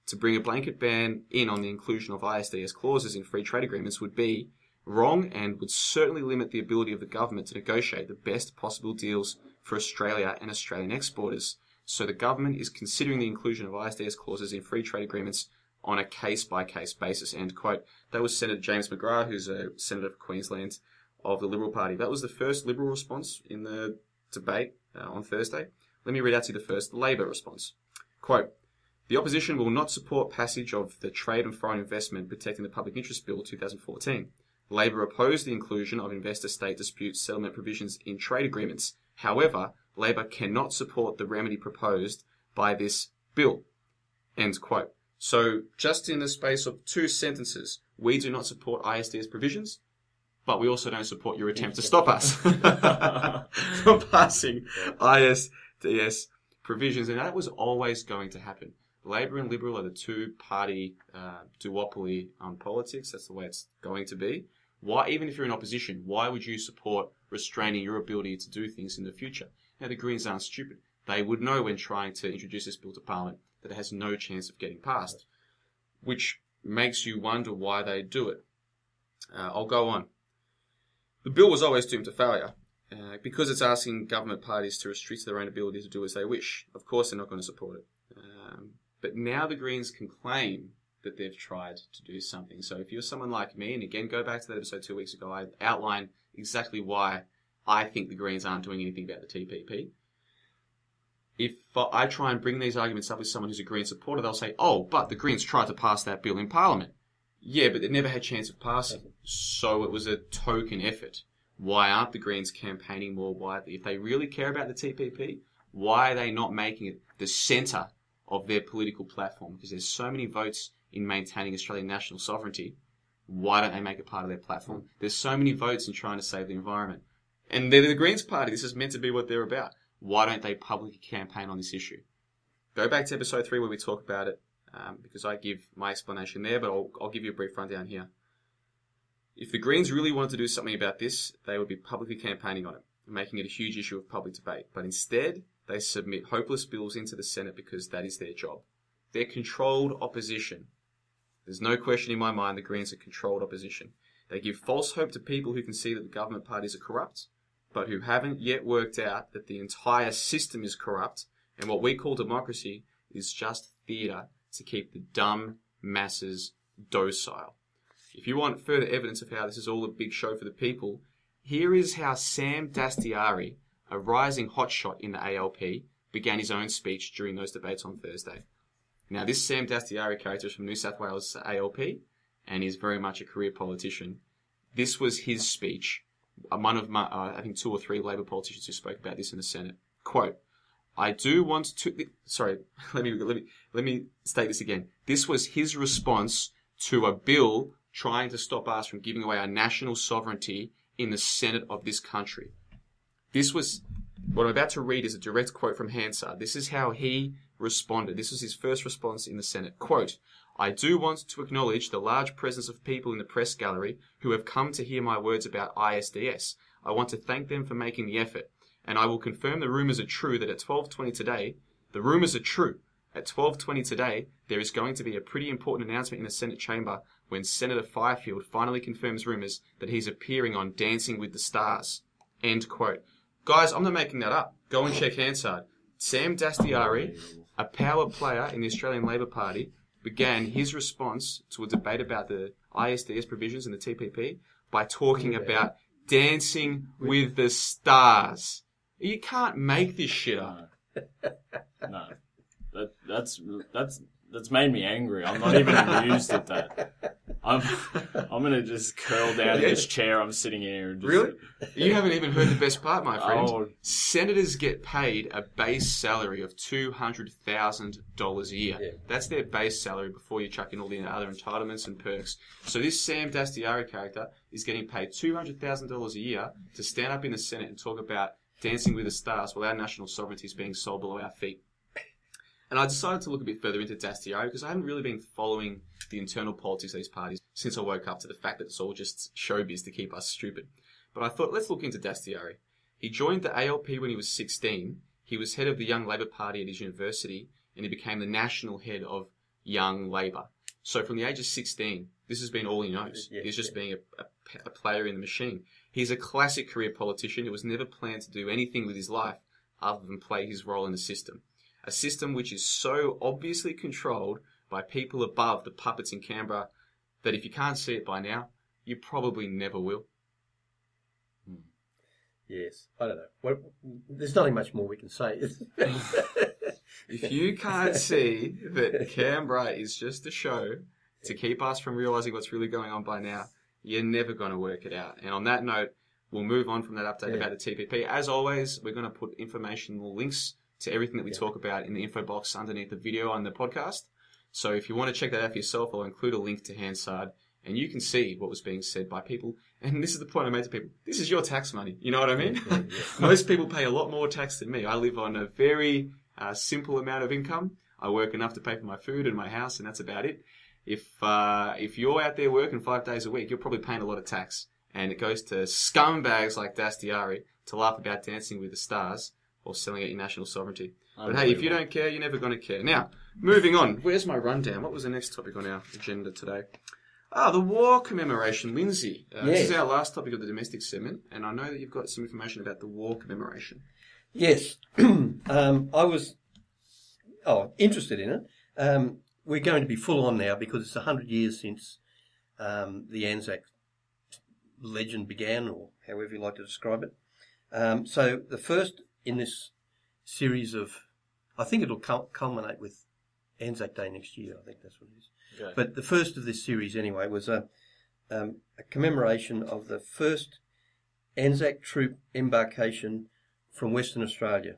To bring a blanket ban in on the inclusion of ISDS clauses in free trade agreements would be wrong and would certainly limit the ability of the government to negotiate the best possible deals for Australia and Australian exporters. So the government is considering the inclusion of ISDS clauses in free trade agreements on a case-by-case basis." End quote. That was Senator James McGrath, who's a senator for Queensland of the Liberal Party. That was the first Liberal response in the debate on Thursday. Let me read out to you the first Labor response. Quote, "The opposition will not support passage of the Trade and Foreign Investment Protecting the Public Interest Bill 2014. Labor opposed the inclusion of investor-state dispute settlement provisions in trade agreements. However, Labor cannot support the remedy proposed by this bill." End quote. So, just in the space of 2 sentences, we do not support ISDS provisions, but we also don't support your attempt to stop us from passing ISDS provisions. And that was always going to happen. Labor and Liberal are the two-party duopoly on politics. That's the way it's going to be. Why, even if you're in opposition, why would you support restraining your ability to do things in the future? Now, the Greens aren't stupid. They would know when trying to introduce this bill to Parliament that it has no chance of getting passed, which makes you wonder why they do it. I'll go on. The bill was always doomed to failure because it's asking government parties to restrict their own ability to do as they wish. Of course, they're not going to support it. But now the Greens can claim that they've tried to do something. So if you're someone like me, and again, go back to that episode 2 weeks ago, I outlined exactly why I think the Greens aren't doing anything about the TPP. If I try and bring these arguments up with someone who's a Green supporter, they'll say, oh, but the Greens tried to pass that bill in Parliament. Yeah, but it never had a chance of passing. So it was a token effort. Why aren't the Greens campaigning more widely? If they really care about the TPP, why are they not making it the centre of their political platform? Because there's so many votes in maintaining Australian national sovereignty. Why don't they make it part of their platform? There's so many votes in trying to save the environment. And they're the Greens party. This is meant to be what they're about. Why don't they publicly campaign on this issue? Go back to episode 3 where we talk about it, because I give my explanation there, but I'll give you a brief rundown here. If the Greens really wanted to do something about this, they would be publicly campaigning on it, making it a huge issue of public debate. But instead, they submit hopeless bills into the Senate because that is their job. They're controlled opposition. There's no question in my mind the Greens are controlled opposition. They give false hope to people who can see that the government parties are corrupt, but who haven't yet worked out that the entire system is corrupt, and what we call democracy is just theatre to keep the dumb masses docile. If you want further evidence of how this is all a big show for the people, here is how Sam Dastyari, a rising hotshot in the ALP, began his own speech during those debates on Thursday. Now, this Sam Dastyari character is from New South Wales ALP, and is very much a career politician. This was his speech. One of my, I think 2 or 3 Labor politicians who spoke about this in the Senate. Quote, I do want to, sorry, let me state this again. This was his response to a bill trying to stop us from giving away our national sovereignty in the Senate of this country. This was, what I'm about to read is a direct quote from Hansard. This is how he responded. This was his first response in the Senate. Quote, I do want to acknowledge the large presence of people in the press gallery who have come to hear my words about ISDS. I want to thank them for making the effort, and I will confirm the rumours are true that at 12:20 today, the rumours are true. At 12:20 today, there is going to be a pretty important announcement in the Senate chamber when Senator Fifield finally confirms rumours that he's appearing on Dancing with the Stars. End quote. Guys, I'm not making that up. Go and check Hansard. Sam Dastyari, a power player in the Australian Labor Party, began his response to a debate about the ISDS provisions in the TPP by talking about Dancing with the Stars. You can't make this shit up.
No. That's made me angry. I'm not even amused at that. I'm gonna just curl down in this chair I'm sitting here. And just,
Really? You haven't even heard the best part, my friend.
Oh.
Senators get paid a base salary of $200,000 a year.
Yeah.
That's their base salary before you chuck in all the other entitlements and perks. So this Sam Dastyari character is getting paid $200,000 a year to stand up in the Senate and talk about Dancing with the Stars while our national sovereignty is being sold below our feet. And I decided to look a bit further into Dastyari because I haven't really been following the internal politics of these parties since I woke up to the fact that it's all just showbiz to keep us stupid. But I thought, let's look into Dastyari. He joined the ALP when he was 16. He was head of the Young Labour Party at his university, and he became the national head of Young Labour. So from the age of 16, this has been all he knows. He's just being a player in the machine. He's a classic career politician who was never planned to do anything with his life other than play his role in the system. A system which is so obviously controlled by people above the puppets in Canberra that if you can't see it by now, you probably never will.
Yes, I don't know. Well, there's nothing much more we can say.
If you can't see that Canberra is just a show to keep us from realising what's really going on by now, you're never going to work it out. And on that note, we'll move on from that update about the TPP. As always, we're going to put informational links to everything that we talk about in the info box underneath the video on the podcast. So if you want to check that out for yourself, I'll include a link to Hansard, and you can see what was being said by people. And this is the point I made to people. This is your tax money. You know what I mean? Most people pay a lot more tax than me. I live on a very simple amount of income. I work enough to pay for my food and my house, and that's about it. If you're out there working 5 days a week, you're probably paying a lot of tax. And it goes to scumbags like Dastyari to laugh about Dancing with the Stars or selling out your national sovereignty. But hey, if you don't care, you're never going to care. Now, moving on. Where's my rundown? What was the next topic on our agenda today? The war commemoration, Lindsay. This is our last topic of the domestic segment, and I know that you've got some information about the war commemoration.
Yes. I was interested in it. We're going to be full on now because it's 100 years since the Anzac legend began, or however you like to describe it. So the first in this series of, I think it'll culminate with Anzac Day next year. I think that's what it is. Okay. But the first of this series, anyway, was a commemoration of the first Anzac troop embarkation from Western Australia.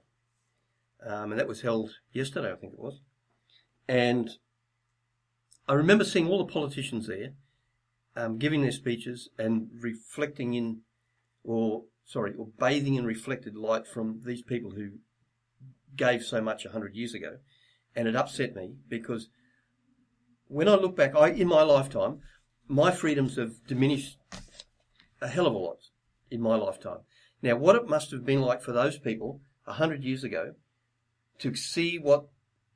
And that was held yesterday, I think it was. And I remember seeing all the politicians there giving their speeches and reflecting in, or bathing in reflected light from these people who gave so much 100 years ago. And it upset me because when I look back, in my lifetime, my freedoms have diminished a hell of a lot in my lifetime. Now, what it must have been like for those people 100 years ago to see what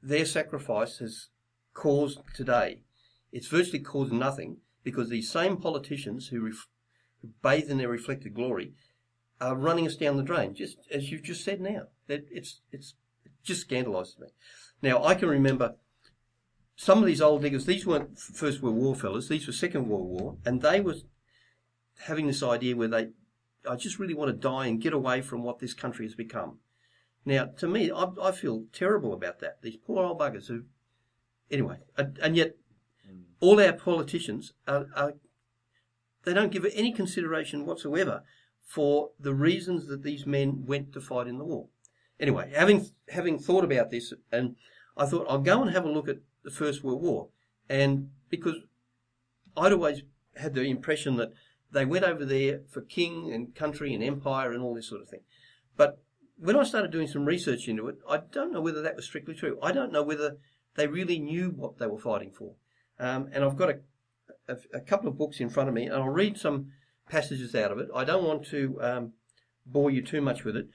their sacrifice has caused today, it's virtually caused nothing because these same politicians who bathe in their reflected glory are running us down the drain, just as you've just said now. It just scandalises me. Now, I can remember some of these old diggers, these weren't First World War fellas, these were Second World War, and they were having this idea where I just really want to die and get away from what this country has become. Now, to me, I feel terrible about that. These poor old buggers who, anyway, and yet all our politicians they don't give any consideration whatsoever for the reasons that these men went to fight in the war. Anyway, having thought about this, and I thought I'll go and have a look at the First World War, and because I'd always had the impression that they went over there for king and country and empire and all this sort of thing. But when I started doing some research into it, I don't know whether that was strictly true. I don't know whether they really knew what they were fighting for. And I've got a couple of books in front of me, and I'll read some passages out of it. I don't want to bore you too much with it,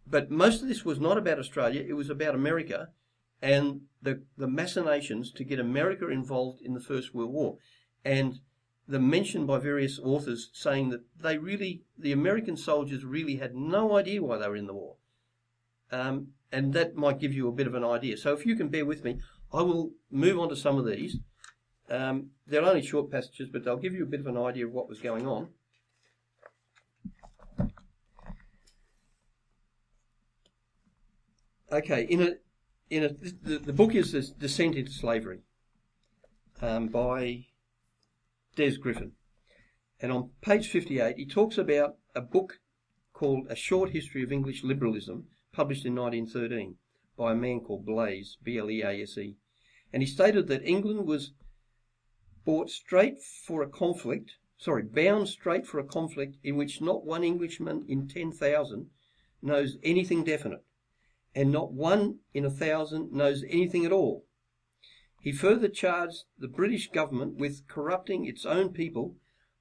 but most of this was not about Australia. It was about America and the machinations to get America involved in the First World War, and the mention by various authors saying that the American soldiers really had no idea why they were in the war. And that might give you a bit of an idea. So if you can bear with me, I will move on to some of these. They're only short passages, but they'll give you a bit of an idea of what was going on. Okay, the book is The Descent into Slavery by Des Griffin. And on page 58, he talks about a book called A Short History of English Liberalism, published in 1913 by a man called Blaise, B-L-E-A-S-E. And he stated that England was bound straight for a conflict in which not one Englishman in 10,000 knows anything definite, and not one in 1,000 knows anything at all. He further charged the British government with corrupting its own people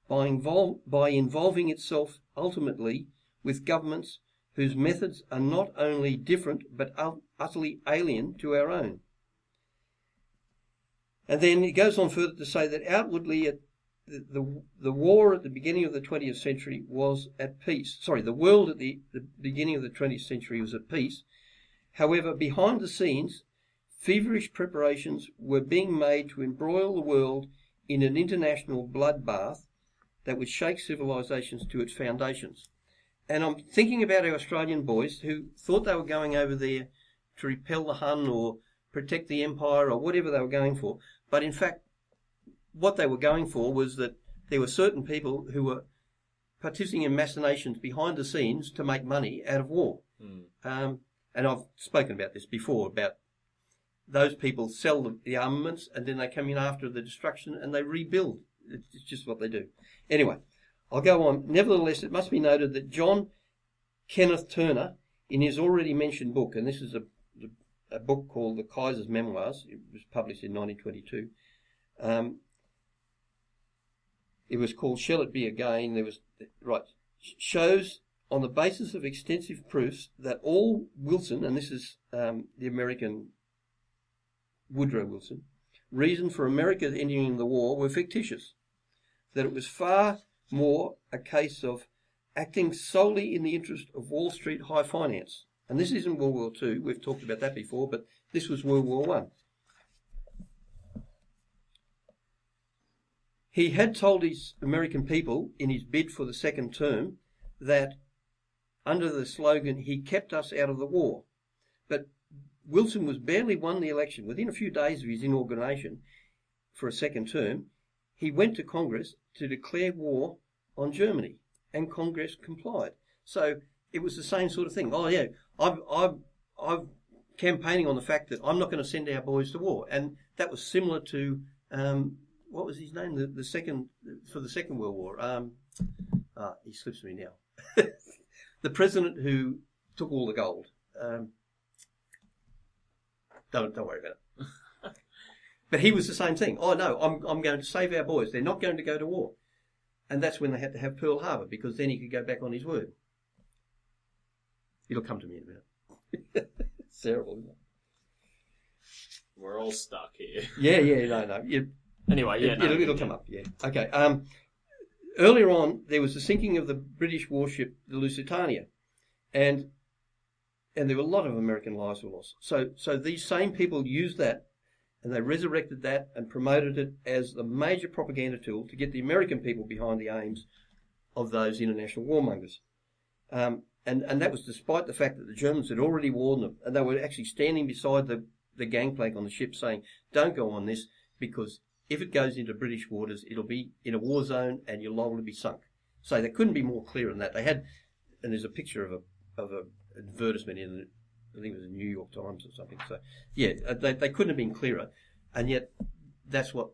by involving itself ultimately with governments whose methods are not only different but utterly alien to our own. And then he goes on further to say that outwardly the war at the beginning of the 20th century was at peace. The world at the beginning of the 20th century was at peace. However, behind the scenes, feverish preparations were being made to embroil the world in an international bloodbath that would shake civilizations to its foundations. And I'm thinking about our Australian boys who thought they were going over there to repel the Hun or protect the empire or whatever they were going for. But in fact, what they were going for was that there were certain people who were participating in machinations behind the scenes to make money out of war. And I've spoken about this before, about those people sell the armaments and then they come in after the destruction and they rebuild. It's just what they do. Anyway, I'll go on. Nevertheless, it must be noted that John Kenneth Turner, in his already mentioned book, and this is a book called The Kaiser's Memoirs, it was published in 1922. It was called Shall It Be Again? Shows on the basis of extensive proofs that all Wilson, and this is the American Woodrow Wilson, reason for America entering the war were fictitious, that it was far more a case of acting solely in the interest of Wall Street high finance. And this isn't World War II, we've talked about that before, but this was World War I. He had told his American people in his bid for the second term that under the slogan, he kept us out of the war. But Wilson was barely won the election. Within a few days of his inauguration for a second term, he went to Congress to declare war on Germany, and Congress complied. So it was the same sort of thing. Oh yeah, I'm campaigning on the fact that I'm not going to send our boys to war, and that was similar to what was his name? The second World War. He slips me now. The president who took all the gold. Don't worry about it. But he was the same thing. Oh no, I'm going to save our boys. They're not going to go to war. And that's when they had to have Pearl Harbor, because then he could go back on his word. It'll come to me in a minute. It's terrible, isn't it?
We're all stuck here.
No.
Anyway,
It'll come up, yeah. Okay. Earlier on, there was the sinking of the British warship, the Lusitania. And there were a lot of American lives were lost. So these same people used that, and they resurrected that and promoted it as the major propaganda tool to get the American people behind the aims of those international warmongers. And that was despite the fact that the Germans had already warned them, and they were actually standing beside the gangplank on the ship saying, don't go on this, because if it goes into British waters, it'll be in a war zone and you'll liable to be sunk. So they couldn't be more clear than that. They had, and there's a picture of a advertisement in, I think it was the New York Times or something. So yeah, they couldn't have been clearer, and yet that's what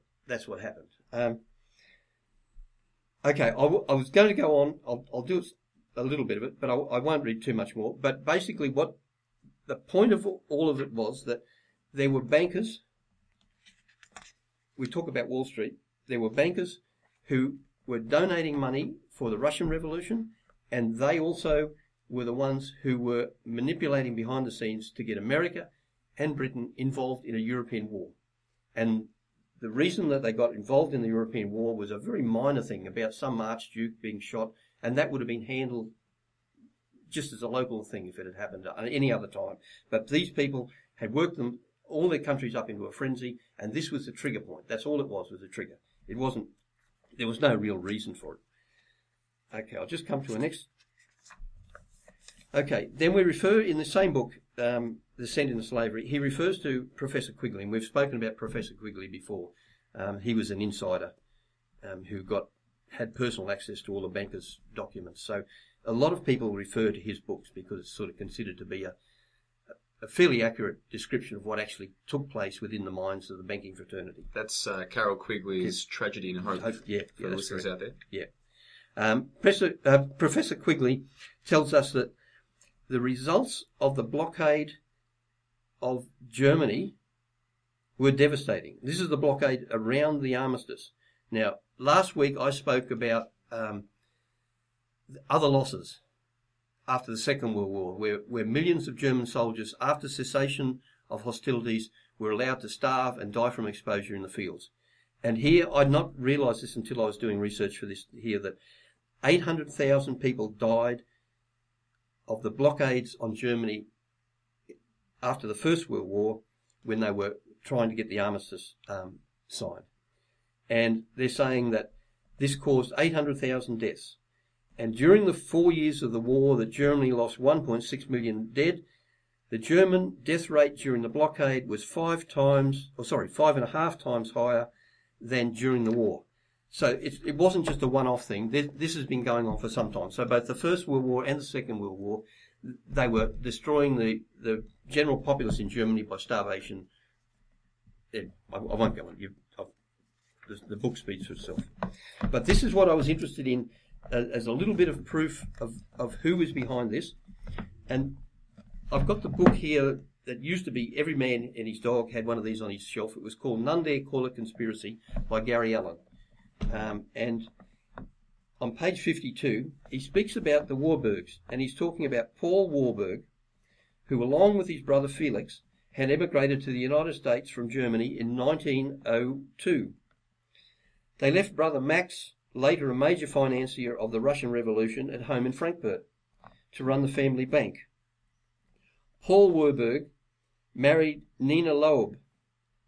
happened. Okay, I was going to go on. I'll do a little bit of it, but I won't read too much more. But basically, what the point of all of it was that there were bankers we talk about Wall Street, there were bankers who were donating money for the Russian Revolution, and they also were the ones who were manipulating behind the scenes to get America and Britain involved in a European war. And the reason that they got involved in the European war was a very minor thing about some archduke being shot, and that would have been handled just as a local thing if it had happened at any other time. But these people had worked them, all their countries up into a frenzy, and this was the trigger point. That's all it was a trigger. It wasn't, there was no real reason for it. Okay, I'll just come to a next. Okay, then we refer in the same book, The Descent into Slavery, he refers to Professor Quigley, and we've spoken about Professor Quigley before. He was an insider who had personal access to all the bankers' documents. So a lot of people refer to his books because it's sort of considered to be a fairly accurate description of what actually took place within the minds of the banking fraternity.
That's Carol Quigley's Tragedy and Hope.
Yeah,
for the listeners out there.
Yeah. Professor Quigley tells us that the results of the blockade of Germany were devastating. This is the blockade around the armistice. Now, last week I spoke about other losses after the Second World War, where millions of German soldiers, after cessation of hostilities, were allowed to starve and die from exposure in the fields. And here, I'd not realised this until I was doing research for this here, that 800,000 people died of the blockades on Germany after the First World War when they were trying to get the armistice signed. And they're saying that this caused 800,000 deaths. And during the 4 years of the war that Germany lost 1.6 million dead, the German death rate during the blockade was 5.5 times higher than during the war. So it wasn't just a one-off thing. This has been going on for some time. So both the First World War and the Second World War, they were destroying the general populace in Germany by starvation. I won't go on. The book speaks for itself. But this is what I was interested in as a little bit of proof of who was behind this. And I've got the book here that used to be every man and his dog had one of these on his shelf. It was called None Dare Call It Conspiracy by Gary Allen. And on page 52, he speaks about the Warburgs, and he's talking about Paul Warburg, who along with his brother Felix had emigrated to the United States from Germany in 1902. They left brother Max, later a major financier of the Russian Revolution, at home in Frankfurt to run the family bank. Paul Warburg married Nina Loeb,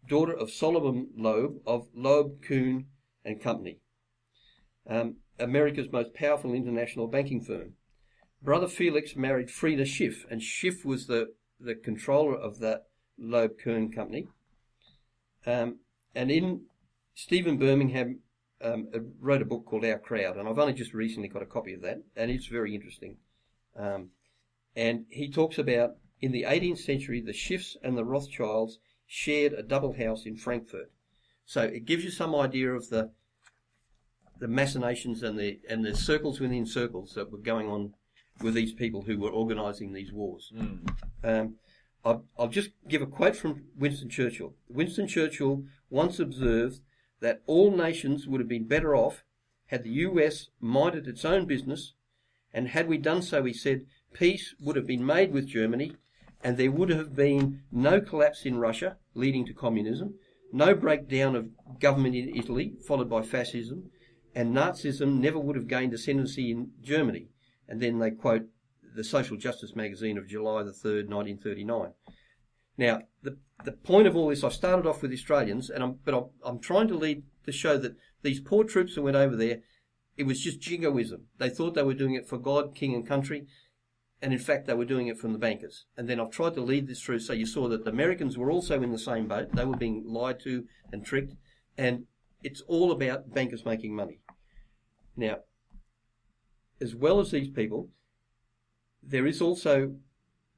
daughter of Solomon Loeb of Loeb, Kuhn and Company, America's most powerful international banking firm. Brother Felix married Frieda Schiff, and Schiff was the controller of that Loeb, Kuhn Company. And in Stephen Birmingham wrote a book called Our Crowd, and I've only just recently got a copy of that, and it's very interesting. And he talks about, in the 18th century, the Schiffs and the Rothschilds shared a double house in Frankfurt. So it gives you some idea of the machinations and the circles within circles that were going on with these people who were organising these wars. I'll just give a quote from Winston Churchill. Winston Churchill once observed that all nations would have been better off had the US minded its own business, and had we done so, he said, peace would have been made with Germany, and there would have been no collapse in Russia, leading to communism, no breakdown of government in Italy, followed by fascism, and Nazism never would have gained ascendancy in Germany. And then they quote the Social Justice magazine of July the 3rd, 1939. Now, the point of all this, I started off with Australians, but I'm trying to show that these poor troops that went over there, it was just jingoism. They thought they were doing it for God, King and country, and in fact they were doing it from the bankers. And then I've tried to lead this through so you saw that the Americans were also in the same boat. They were being lied to and tricked, and it's all about bankers making money. Now, as well as these people, there is also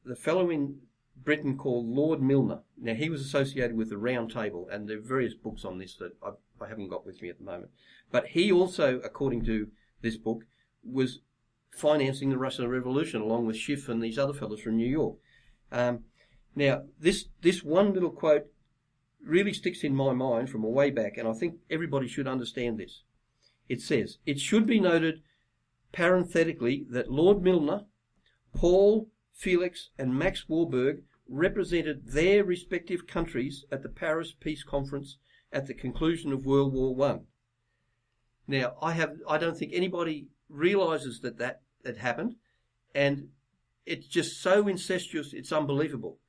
the fellow in Britain called Lord Milner. Now, he was associated with the Roundtable, and there are various books on this that I haven't got with me at the moment. But he also, according to this book, was financing the Russian Revolution along with Schiff and these other fellows from New York. Now, this one little quote really sticks in my mind from a way back, and I think everybody should understand this. It says, it should be noted parenthetically that Lord Milner, Paul, Felix and Max Warburg represented their respective countries at the Paris Peace Conference at the conclusion of World War I. Now, I don't think anybody realises that had happened, and it's just so incestuous, it's unbelievable.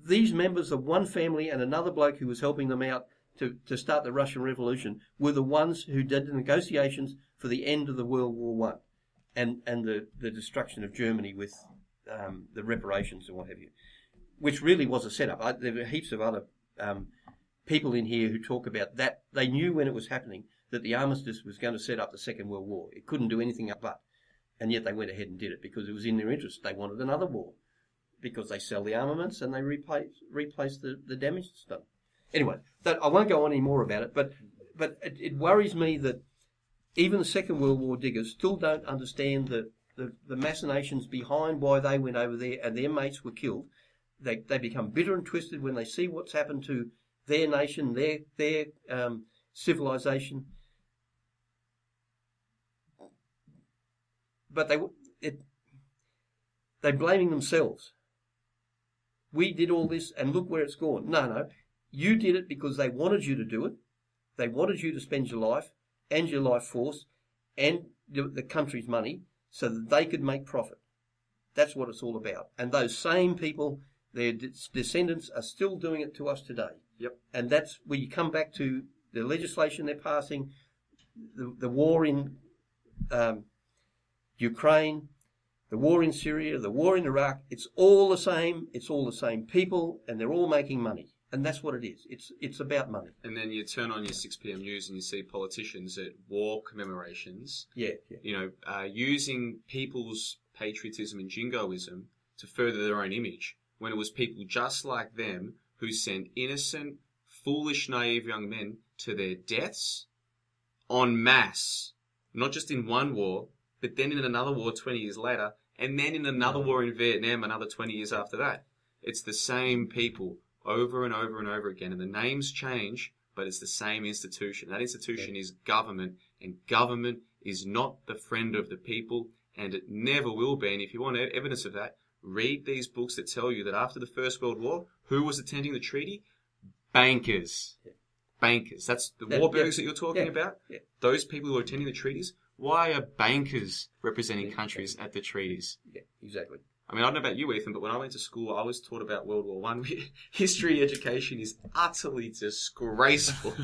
These members of one family and another bloke who was helping them out to start the Russian Revolution were the ones who did the negotiations for the end of the World War I and the destruction of Germany with the reparations and what have you, which really was a setup. There were heaps of other people in here who talk about that. They knew when it was happening that the armistice was going to set up the Second World War. It couldn't do anything but. And yet they went ahead and did it because it was in their interest. They wanted another war because they sell the armaments and they replace the damage that's done. Anyway, I won't go on any more about it, but it worries me that even the Second World War diggers still don't understand the machinations behind why they went over there and their mates were killed. They become bitter and twisted when they see what's happened to their nation, their civilization. But they're blaming themselves. We did all this and look where it's gone. No. You did it because they wanted you to do it. They wanted you to spend your life and your life force and the country's money so that they could make profit. That's what it's all about. And those same people, their descendants, are still doing it to us today.
Yep.
And that's where you come back to the legislation they're passing, the war in Ukraine, the war in Syria, the war in Iraq. It's all the same. It's all the same people, and they're all making money. And that's what it is. It's about money.
And then you turn on your 6 p.m. news and you see politicians at war commemorations, using people's patriotism and jingoism to further their own image, when it was people just like them who sent innocent, foolish, naive young men to their deaths en masse, not just in one war, but then in another war 20 years later, and then in another war in Vietnam another 20 years after that. It's the same people over and over and over again, and the names change, but it's the same institution. That institution is government, and government is not the friend of the people, and it never will be. And if you want evidence of that, read these books that tell you that after the First World War, who was attending the treaty? Bankers. Yeah. Bankers. That's the Warburgs that you're talking about. Yeah. Those people who are attending the treaties. Why are bankers representing countries at the treaties? Yeah,
exactly.
I mean, I don't know about you, Ethan, but when I went to school, I was taught about World War I. History education is utterly disgraceful.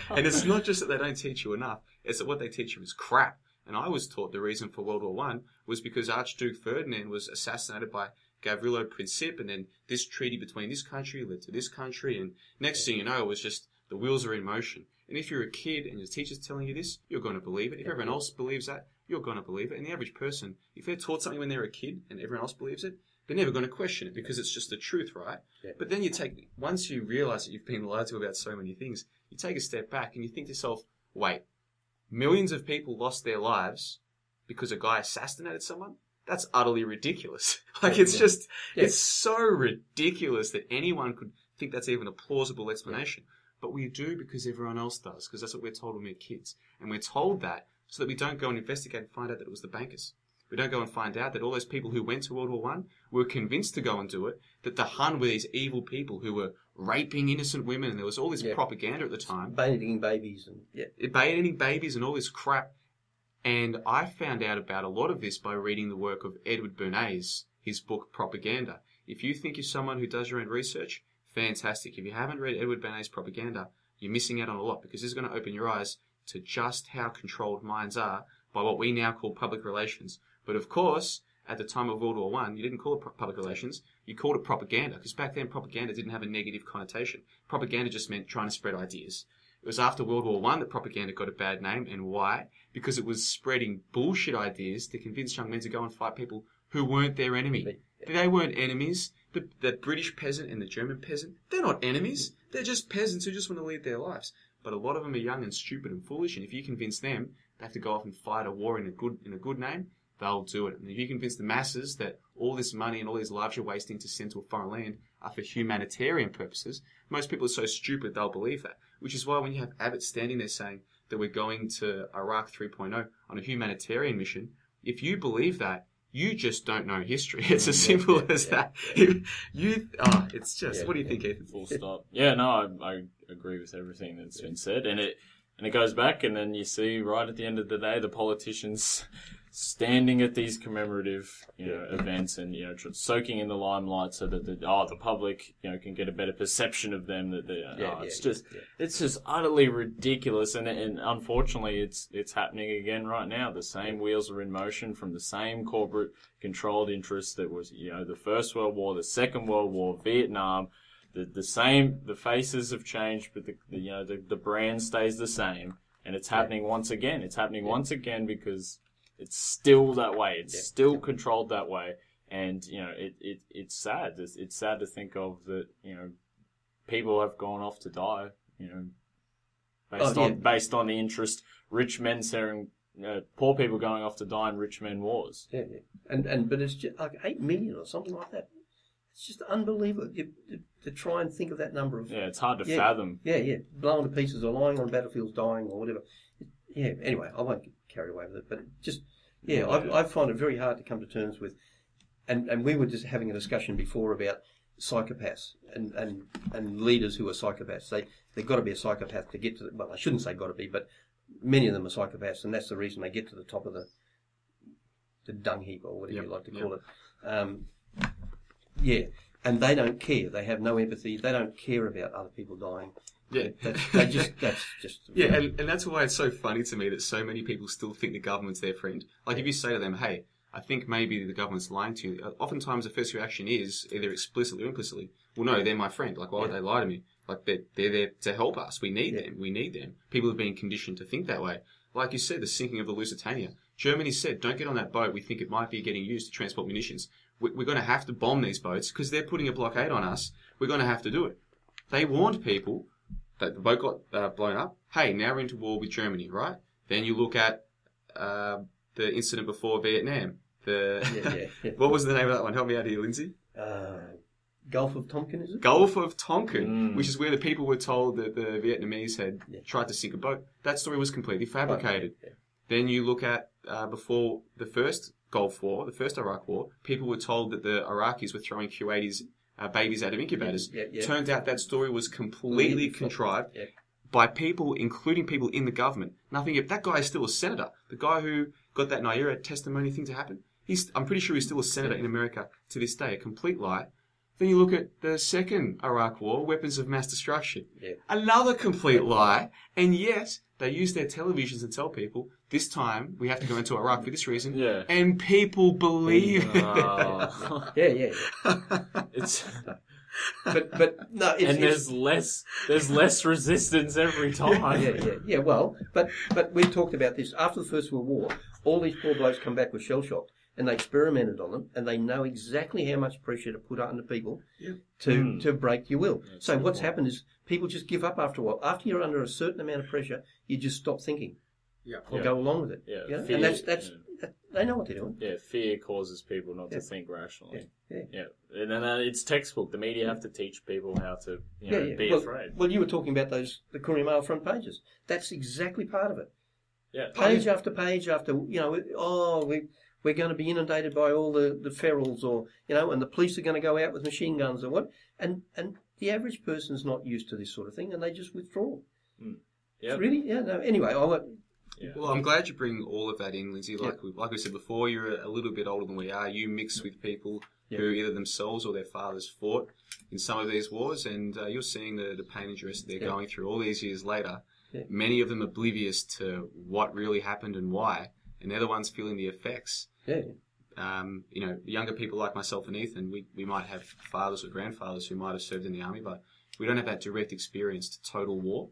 And it's not just that they don't teach you enough, it's that what they teach you is crap. And I was taught the reason for World War I was because Archduke Ferdinand was assassinated by Gavrilo Princip, and then this treaty between this country led to this country, and next thing you know, it was just the wheels are in motion. And if you're a kid and your teacher's telling you this, you're going to believe it. If everyone else believes that, you're going to believe it. And the average person, if they're taught something when they're a kid and everyone else believes it, they're never going to question it because it's just the truth, right? Yeah. But then once you realise that you've been lied to about so many things, you take a step back and you think to yourself, wait, millions of people lost their lives because a guy assassinated someone? That's utterly ridiculous. It's so ridiculous that anyone could think that's even a plausible explanation. Yeah. But we do because everyone else does, because that's what we're told when we're kids. And we're told that so that we don't go and investigate and find out that it was the bankers. We don't go and find out that all those people who went to World War I were convinced to go and do it, that the Hun were these evil people who were raping innocent women, and there was all this propaganda at the time.
Bayoneting babies.
Bayoneting babies and all this crap. And I found out about a lot of this by reading the work of Edward Bernays, his book Propaganda. If you think you're someone who does your own research, fantastic. If you haven't read Edward Bernays' Propaganda, you're missing out on a lot, because this is going to open your eyes to just how controlled minds are by what we now call public relations. But of course, at the time of World War I, you didn't call it public relations, you called it propaganda, because back then propaganda didn't have a negative connotation. Propaganda just meant trying to spread ideas. It was after World War I that propaganda got a bad name, and why? Because it was spreading bullshit ideas to convince young men to go and fight people who weren't their enemy. They weren't enemies. The British peasant and the German peasant, they're not enemies. They're just peasants who just want to lead their lives. But a lot of them are young and stupid and foolish, and if you convince them they have to go off and fight a war in a good name, they'll do it. And if you convince the masses that all this money and all these lives you're wasting to send to a foreign land are for humanitarian purposes, most people are so stupid they'll believe that. Which is why when you have Abbott standing there saying that we're going to Iraq 3.0 on a humanitarian mission, if you believe that, you just don't know history. It's as simple as that. It's just, what do you think, Ethan?
Full stop. Yeah, no, I agree with everything that's been said. And it goes back, and then you see right at the end of the day, the politicians standing at these commemorative, events and, soaking in the limelight so that the public, can get a better perception of them. It's just utterly ridiculous. And unfortunately, it's happening again right now. The same wheels are in motion from the same corporate controlled interests that was, the First World War, the Second World War, Vietnam. The faces have changed, but the brand stays the same. And it's happening once again. It's happening once again because it's still that way. It's still controlled that way. And, it's sad. It's sad to think of that, people have gone off to die, based on the interest, rich men sharing, poor people going off to die in rich men wars.
Yeah. But it's just like 8 million or something like that. It's just unbelievable to try and think of that number of...
Yeah, it's hard to fathom.
Yeah. Blown to pieces or lying on battlefields dying or whatever. Anyway, I won't get carried away with it, but it just... I find it very hard to come to terms with... And we were just having a discussion before about psychopaths and leaders who are psychopaths. They've got to be a psychopath to get to... Well, I shouldn't say got to be, but many of them are psychopaths, and that's the reason they get to the top of the dung heap or whatever you like to call it. And they don't care. They have no empathy. They don't care about other people dying.
Yeah.
That's just...
Yeah, and that's why it's so funny to me that so many people still think the government's their friend. Like, if you say to them, hey, I think maybe the government's lying to you, oftentimes the first reaction is, either explicitly or implicitly, well, no, they're my friend. Like, why would they lie to me? Like, they're there to help us. We need them. We need them. People have been conditioned to think that way. Like you said, the sinking of the Lusitania. Germany said, don't get on that boat. We think it might be getting used to transport munitions. We're going to have to bomb these boats because they're putting a blockade on us. We're going to have to do it. They warned people that the boat got blown up. Hey, now we're into war with Germany, right? Then you look at the incident before Vietnam. What was the name of that one? Help me out here, Lindsay.
Gulf of Tonkin, is it?
Gulf of Tonkin, which is where the people were told that the Vietnamese had tried to sink a boat. That story was completely fabricated. Then you look at before the first Gulf War, the first Iraq War, people were told that the Iraqis were throwing Kuwaitis babies out of incubators. Turned out that story was completely contrived by people, including people in the government. That guy is still a senator. The guy who got that Naira testimony thing to happen, I'm pretty sure he's still a senator in America to this day. A complete lie. Then you look at the second Iraq War, weapons of mass destruction. Another complete lie. And yet, they use their televisions and tell people, this time we have to go into Iraq for this reason. And people believe it.
It's...
But no,
there's less resistance every time.
Well, but we talked about this after the First World War. All these poor blokes come back with shell shock, and they experimented on them, and they know exactly how much pressure to put under people to break your will. So what's happened is people just give up after a while. After you're under a certain amount of pressure, you just stop thinking. Or go along with it.
Fear,
and that's they know what they're doing.
Fear causes people not to think rationally. And then it's textbook. The media have to teach people how to be afraid.
Well, you were talking about the Courier Mail front pages. That's exactly part of it.
Page
after page after, we're going to be inundated by all the ferals and the police are going to go out with machine guns or what. And the average person's not used to this sort of thing and they just withdraw. It's really, anyway,
Well, I'm glad you bring all of that in, Lindsay. Like we said before, you're a little bit older than we are. You mix with people who either themselves or their fathers fought in some of these wars, and you're seeing the pain and duress that they're going through all these years later. Many of them oblivious to what really happened and why, and they're the ones feeling the effects. Younger people like myself and Ethan, we might have fathers or grandfathers who might have served in the army, but we don't have that direct experience to total war.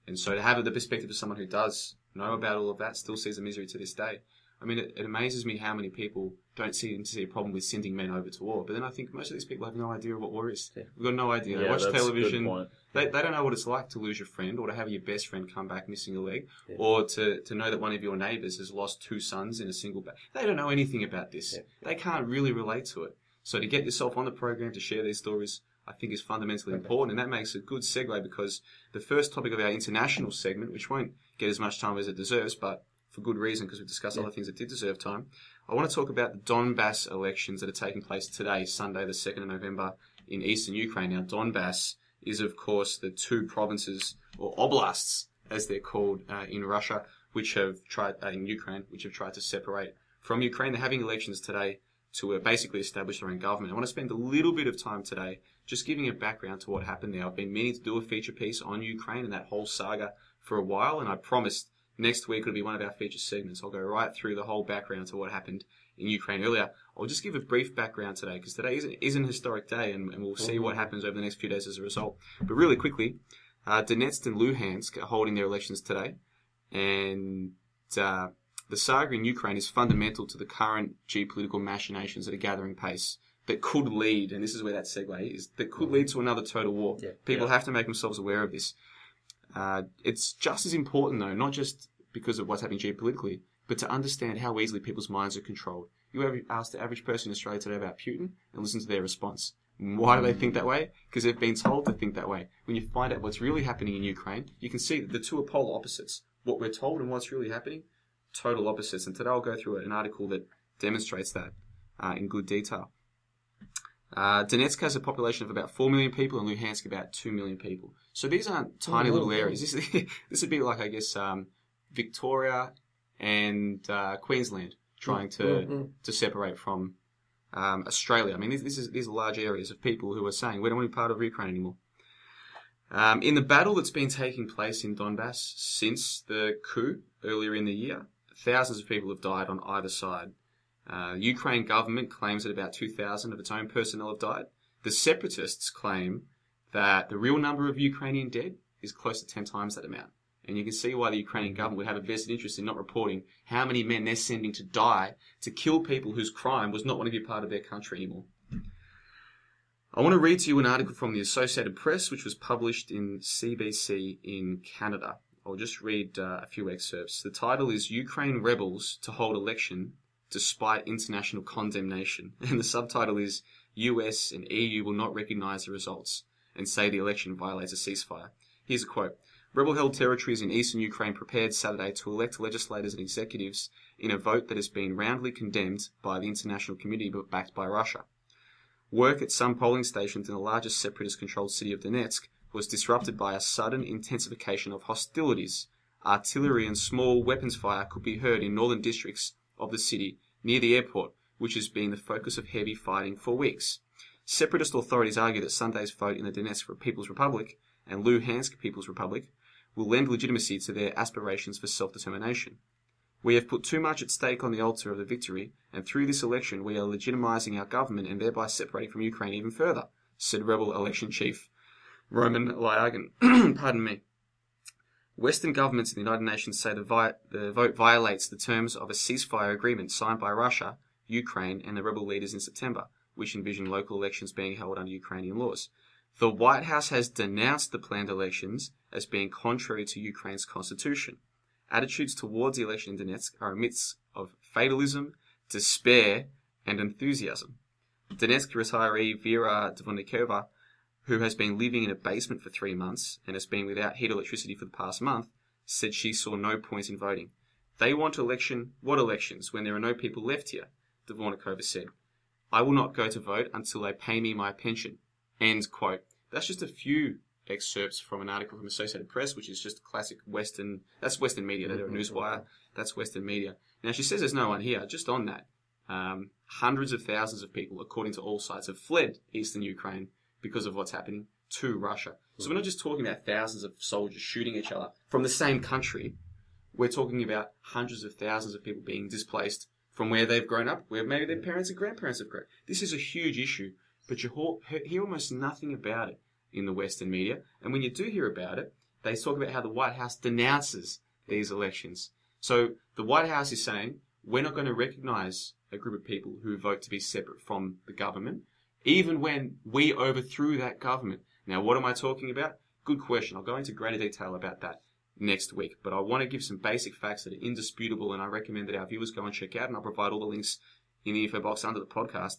And so to have the perspective of someone who does know about all of that, still sees the misery to this day, I mean, it amazes me how many people don't seem to see a problem with sending men over to war. But then I think most of these people have no idea what war is. We've got no idea. They watch television. They don't know what it's like to lose your friend, or to have your best friend come back missing a leg, or to know that one of your neighbours has lost 2 sons in a single battle. They don't know anything about this. They can't really relate to it. So to get yourself on the program to share these stories, I think is fundamentally important. And that makes a good segue, because the first topic of our international segment, which won't get as much time as it deserves, but for good reason, because we've discussed other things that did deserve time, I want to talk about the Donbass elections that are taking place today, Sunday the 2nd of November, in eastern Ukraine. Now, Donbass is, of course, the 2 provinces, or oblasts, as they're called in Russia, which have tried, in Ukraine, which have tried to separate from Ukraine. They're having elections today to basically establish their own government. I want to spend a little bit of time today just giving a background to what happened there. I've been meaning to do a feature piece on Ukraine and that whole saga for a while, and I promised next week it'll be one of our feature segments. I'll go right through the whole background to what happened in Ukraine earlier. I'll just give a brief background today, because today is an historic day, and we'll see what happens over the next few days as a result. But really quickly, Donetsk and Luhansk are holding their elections today, and the saga in Ukraine is fundamental to the current geopolitical machinations that are gathering pace, that could lead, and this is where that segue is, that could lead to another total war. People have to make themselves aware of this. It's just as important, though, not just because of what's happening geopolitically, but to understand how easily people's minds are controlled. You ever ask the average person in Australia today about Putin and listen to their response. Why do they think that way? Because they've been told to think that way. When you find out what's really happening in Ukraine, you can see that the 2 are polar opposites. What we're told and what's really happening, total opposites. And today I'll go through an article that demonstrates that in good detail. Donetsk has a population of about 4 million people, and Luhansk about 2 million people. So these aren't tiny little areas. This would be like, I guess, Victoria and Queensland trying to separate from Australia. I mean, these are large areas of people who are saying, we don't want to be part of Ukraine anymore. In the battle that's been taking place in Donbass since the coup earlier in the year, thousands of people have died on either side. Ukraine government claims that about 2,000 of its own personnel have died. The separatists claim that the real number of Ukrainian dead is close to 10 times that amount. And you can see why the Ukrainian government would have a vested interest in not reporting how many men they're sending to die, to kill people whose crime was not want to be part of their country anymore. I want to read to you an article from the Associated Press, which was published in CBC in Canada. I'll just read a few excerpts. The title is Ukraine Rebels to Hold Election Despite International Condemnation. And the subtitle is US and EU will not recognise the results and say the election violates a ceasefire. Here's a quote. Rebel-held territories in eastern Ukraine prepared Saturday to elect legislators and executives in a vote that has been roundly condemned by the international community but backed by Russia. Work at some polling stations in the largest separatist-controlled city of Donetsk was disrupted by a sudden intensification of hostilities. Artillery and small weapons fire could be heard in northern districts of the city near the airport, which has been the focus of heavy fighting for weeks. Separatist authorities argue that Sunday's vote in the Donetsk People's Republic and Luhansk People's Republic will lend legitimacy to their aspirations for self-determination. We have put too much at stake on the altar of the victory, and through this election we are legitimising our government and thereby separating from Ukraine even further, said rebel election chief Roman Lyagan. Pardon me. Western governments in the United Nations say the vote violates the terms of a ceasefire agreement signed by Russia, Ukraine, and the rebel leaders in September, which envisioned local elections being held under Ukrainian laws. The White House has denounced the planned elections as being contrary to Ukraine's constitution. Attitudes towards the election in Donetsk are a mix of fatalism, despair, and enthusiasm. Donetsk retiree Vera Dvornikova, who has been living in a basement for 3 months and has been without heat or electricity for the past month, said she saw no point in voting. They want what elections, when there are no people left here, Dvornikova said. I will not go to vote until they pay me my pension. End quote. That's just a few excerpts from an article from Associated Press, which is just classic Western, that's Western media, they're a newswire, that's Western media. Now she says there's no one here, just on that. Hundreds of thousands of people, according to all sides, have fled eastern Ukraine because of what's happening to Russia. So we're not just talking about thousands of soldiers shooting each other from the same country. We're talking about hundreds of thousands of people being displaced from where they've grown up, where maybe their parents and grandparents have grown. This is a huge issue, but you hear almost nothing about it in the Western media. And when you do hear about it, they talk about how the White House denounces these elections. So the White House is saying, we're not going to recognise a group of people who vote to be separate from the government, even when we overthrew that government. Now, what am I talking about? Good question. I'll go into greater detail about that next week. But I want to give some basic facts that are indisputable, and I recommend that our viewers go and check out, and I'll provide all the links in the info box under the podcast.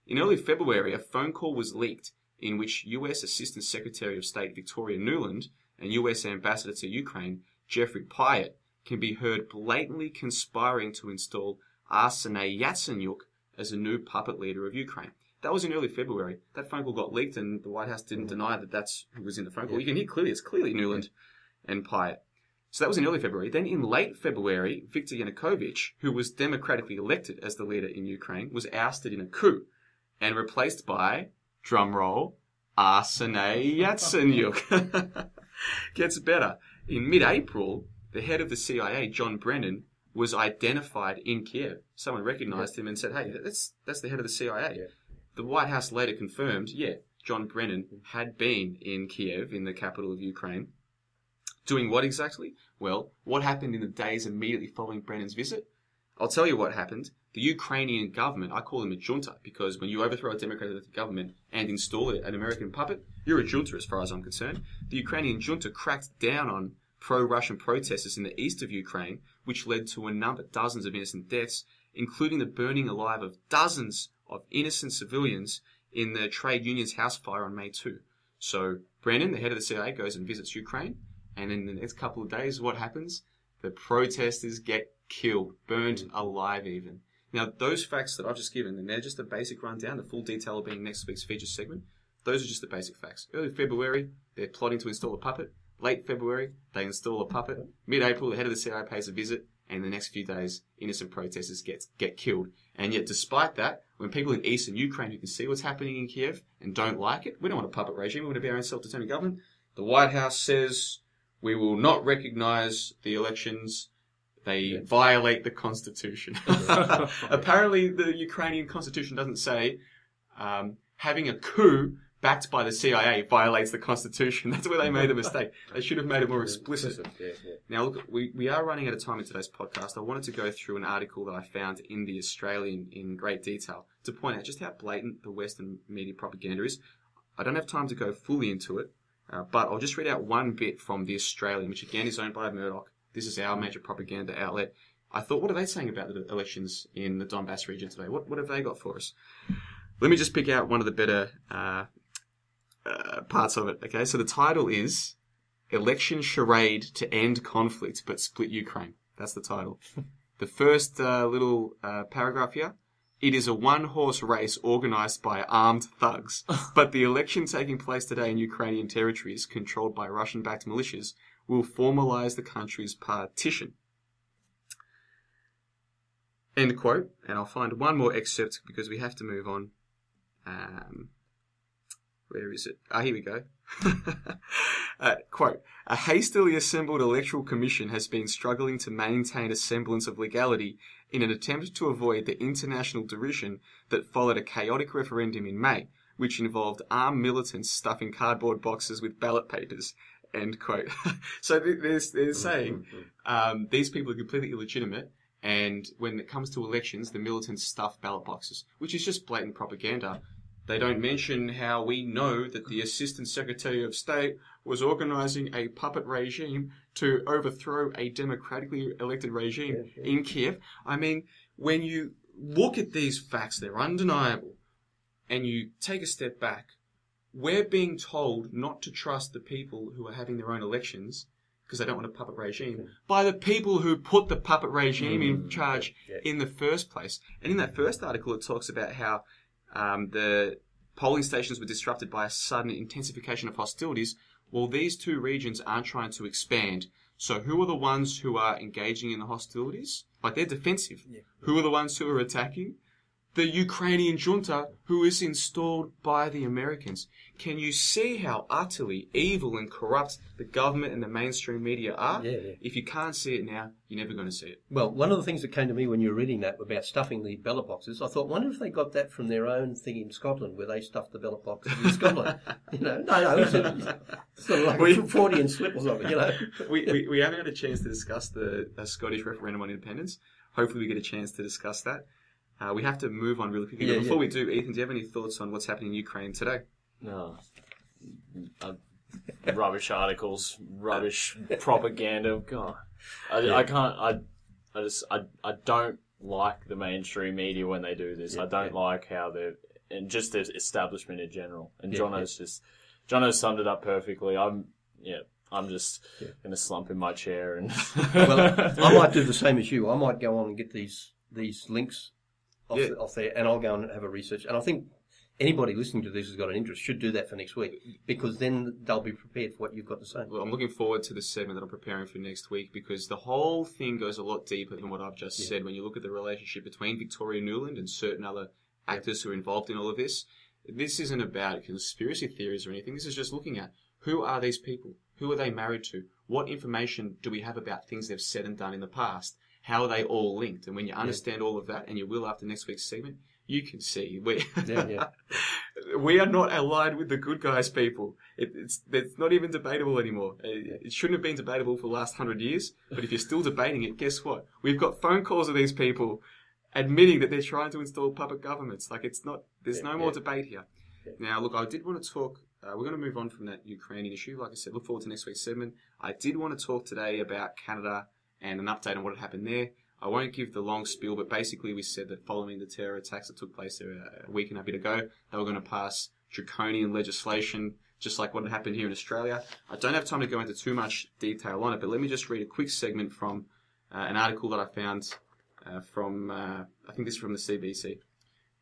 In early February, a phone call was leaked in which US Assistant Secretary of State Victoria Nuland and US Ambassador to Ukraine, Jeffrey Pyatt, can be heard blatantly conspiring to install Arsenij Yatsenyuk as a new puppet leader of Ukraine. That was in early February. That phone call got leaked, and the White House didn't deny that that's who was in the phone call. You can hear clearly, it's clearly Nuland and Pyatt. So that was in early February. Then in late February, Viktor Yanukovych, who was democratically elected as the leader in Ukraine, was ousted in a coup and replaced by, drumroll, Arsenij Yatsenyuk. Gets better. In mid-April, the head of the CIA, John Brennan, was identified in Kiev. Someone recognized him and said, hey, that's the head of the CIA. Yeah. The White House later confirmed, John Brennan had been in Kiev, in the capital of Ukraine. Doing what exactly? Well, what happened in the days immediately following Brennan's visit? I'll tell you what happened. The Ukrainian government, I call them a junta, because when you overthrow a democratic government and install an American puppet, you're a junta as far as I'm concerned. The Ukrainian junta cracked down on pro-Russian protesters in the east of Ukraine, which led to dozens of innocent deaths, including the burning alive of dozens of innocent civilians in the trade union's house fire on May 2. So Brennan, the head of the CIA, goes and visits Ukraine, and in the next couple of days, what happens? The protesters get killed, burned alive even. Now, those facts that I've just given, and they're just a basic rundown, the full detail being next week's feature segment, those are just the basic facts. Early February, they're plotting to install a puppet. Late February, they install a puppet. Mid-April, the head of the CIA pays a visit, and the next few days, innocent protesters get killed. And yet, despite that, when people in eastern Ukraine who can see what's happening in Kiev and don't like it, we don't want a puppet regime, we want to be our own self-determined government. The White House says we will not recognise the elections. They violate the Constitution. Apparently, the Ukrainian Constitution doesn't say having a coup backed by the CIA violates the Constitution. That's where they made a mistake. They should have made it more explicit. Now, look, we are running out of time in today's podcast. I wanted to go through an article that I found in The Australian in great detail to point out just how blatant the Western media propaganda is. I don't have time to go fully into it, but I'll just read out one bit from The Australian, which again is owned by Murdoch. This is our major propaganda outlet. I thought, what are they saying about the elections in the Donbass region today? What have they got for us? Let me just pick out one of the better parts of it. Okay, so the title is Election Charade to End Conflict but Split Ukraine. That's the title. The first little paragraph here. It is a one-horse race organised by armed thugs, but the election taking place today in Ukrainian territories controlled by Russian-backed militias will formalise the country's partition. End quote. And I'll find one more excerpt because we have to move on. Where is it? Here we go. Quote, a hastily assembled electoral commission has been struggling to maintain a semblance of legality in an attempt to avoid the international derision that followed a chaotic referendum in May, which involved armed militants stuffing cardboard boxes with ballot papers. End quote. So they're saying these people are completely illegitimate, and when it comes to elections, the militants stuff ballot boxes, which is just blatant propaganda. They don't mention how we know that the Assistant Secretary of State was organising a puppet regime to overthrow a democratically elected regime in Kiev. I mean, when you look at these facts, they're undeniable, and you take a step back, we're being told not to trust the people who are having their own elections because they don't want a puppet regime, by the people who put the puppet regime in charge in the first place. And in that first article, it talks about how the polling stations were disrupted by a sudden intensification of hostilities. Well, these two regions aren't trying to expand. So who are the ones who are engaging in the hostilities? Like, they're defensive. Yeah. Who are the ones who are attacking? The Ukrainian junta, who is installed by the Americans. Can you see how utterly evil and corrupt the government and the mainstream media are? Yeah. If you can't see it now, you're never going to see it.
Well, one of the things that came to me when you were reading that about stuffing the ballot boxes, I thought, wonder if they got that from their own thing in Scotland, where they stuffed the ballot boxes in Scotland. No, it's sort of like a Freudian slip or something,
We haven't had a chance to discuss the Scottish referendum on independence. hopefully we get a chance to discuss that. We have to move on really quickly. But before we do, Ethan, do you have any thoughts on what's happening in Ukraine today?
No. Rubbish articles, rubbish propaganda. God, I can't. I don't like the mainstream media when they do this. I don't like how they're, and just the establishment in general. And Johnno's summed it up perfectly. I'm just going to slump in my chair and.
Well, I might do the same as you. I might go on and get these links off there, and I'll go and have a research. And I think anybody listening to this who's got an interest should do that for next week, because then they'll be prepared for what you've got to say.
Well, I'm looking forward to the segment that I'm preparing for next week, because the whole thing goes a lot deeper than what I've just said. When you look at the relationship between Victoria Nuland and certain other actors who are involved in all of this, this isn't about conspiracy theories or anything. This is just looking at who are these people? Who are they married to? What information do we have about things they've said and done in the past? How are they all linked? And when you understand all of that, and you will after next week's segment, you can see we are not allied with the good guys, people. It's not even debatable anymore. It shouldn't have been debatable for the last 100 years, but if you're still debating it, guess what? We've got phone calls of these people admitting that they're trying to install puppet governments. Like, it's not. There's no more debate here. Now, look, I did want to talk. We're going to move on from that Ukrainian issue. Like I said, look forward to next week's segment. I did want to talk today about Canada and an update on what had happened there. I won't give the long spiel, but basically we said that following the terror attacks that took place there a week and a bit ago, they were going to pass draconian legislation, just like what had happened here in Australia. I don't have time to go into too much detail on it, but let me just read a quick segment from an article that I found from, I think this is from the CBC.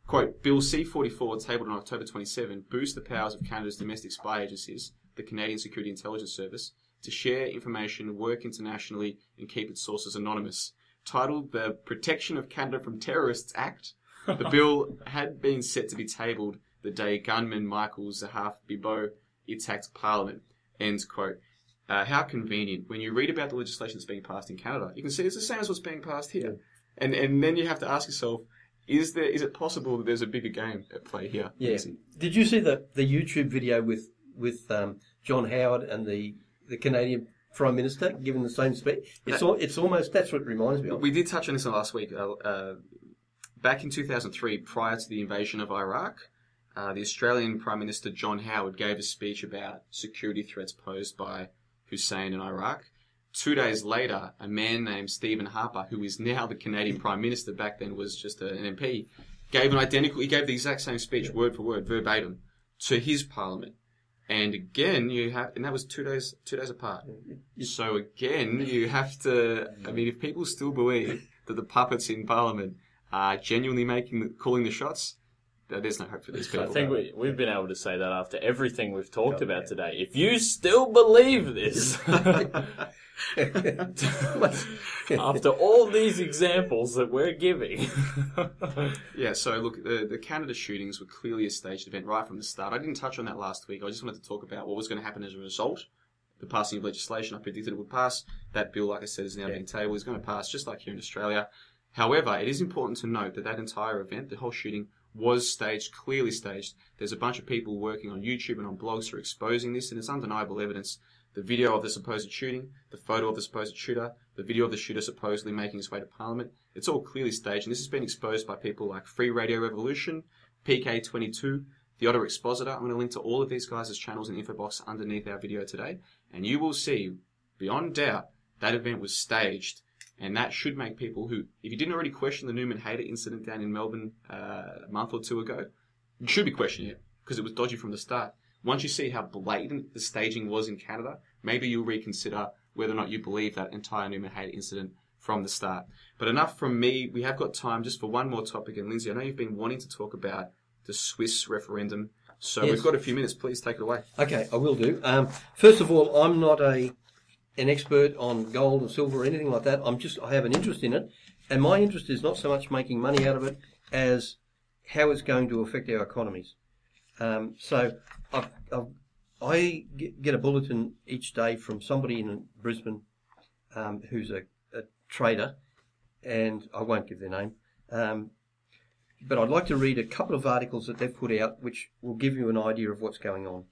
Quote, Bill C-44, tabled on October 27, boosts the powers of Canada's domestic spy agencies, the Canadian Security Intelligence Service, to share information, work internationally, and keep its sources anonymous. Titled the Protection of Canada from Terrorists Act, the bill had been set to be tabled the day gunman Michael Zahaf Bibo attacked Parliament. End quote. How convenient. When you read about the legislation that's being passed in Canada, you can see it's the same as what's being passed here. And then you have to ask yourself, is it possible that there's a bigger game at play here?
Yeah. Did you see the YouTube video with John Howard and the Canadian Prime Minister giving the same speech? It's almost, that's what it reminds me of.
We did touch on this last week. Back in 2003, prior to the invasion of Iraq, the Australian Prime Minister John Howard gave a speech about security threats posed by Hussein in Iraq. 2 days later, a man named Stephen Harper, who is now the Canadian Prime Minister, back then was just an MP, gave the exact same speech, word for word, verbatim, to his Parliament. And again, and that was 2 days apart. So again, you have to, I mean, if people still believe that the puppets in Parliament are genuinely calling the shots, there's no hope for these people.
I think we've been able to say that after everything we've talked about today. If you still believe this, after all these examples that we're giving.
Yeah, so look, the Canada shootings were clearly a staged event right from the start. I didn't touch on that last week. I just wanted to talk about what was going to happen as a result. The passing of legislation I predicted it would pass. That bill, like I said, is now being tabled. It's going to pass just like here in Australia. However, it is important to note that entire event, the whole shooting, was staged, clearly staged. There's a bunch of people working on YouTube and on blogs who are exposing this, and it's undeniable evidence. The video of the supposed shooting, the photo of the supposed shooter, the video of the shooter supposedly making his way to Parliament, it's all clearly staged, and this has been exposed by people like Free Radio Revolution, PK22, The Otter Expositor. I'm going to link to all of these guys' channels in the info box underneath our video today, and you will see, beyond doubt, that event was staged. And that should make people who, if you didn't already question the Newman Hater incident down in Melbourne a month or two ago, you should be questioning it, because it was dodgy from the start. Once you see how blatant the staging was in Canada, maybe you'll reconsider whether or not you believe that entire Newman Hater incident from the start. But enough from me. We have got time just for one more topic. And Lindsay, I know you've been wanting to talk about the Swiss referendum. So We've got a few minutes. Please take it away.
Okay, I will do. First of all, I'm not an expert on gold or silver or anything like that. I have an interest in it, and my interest is not so much making money out of it as how it's going to affect our economies. So I get a bulletin each day from somebody in Brisbane who's a trader, and I won't give their name, but I'd like to read a couple of articles that they've put out which will give you an idea of what's going on.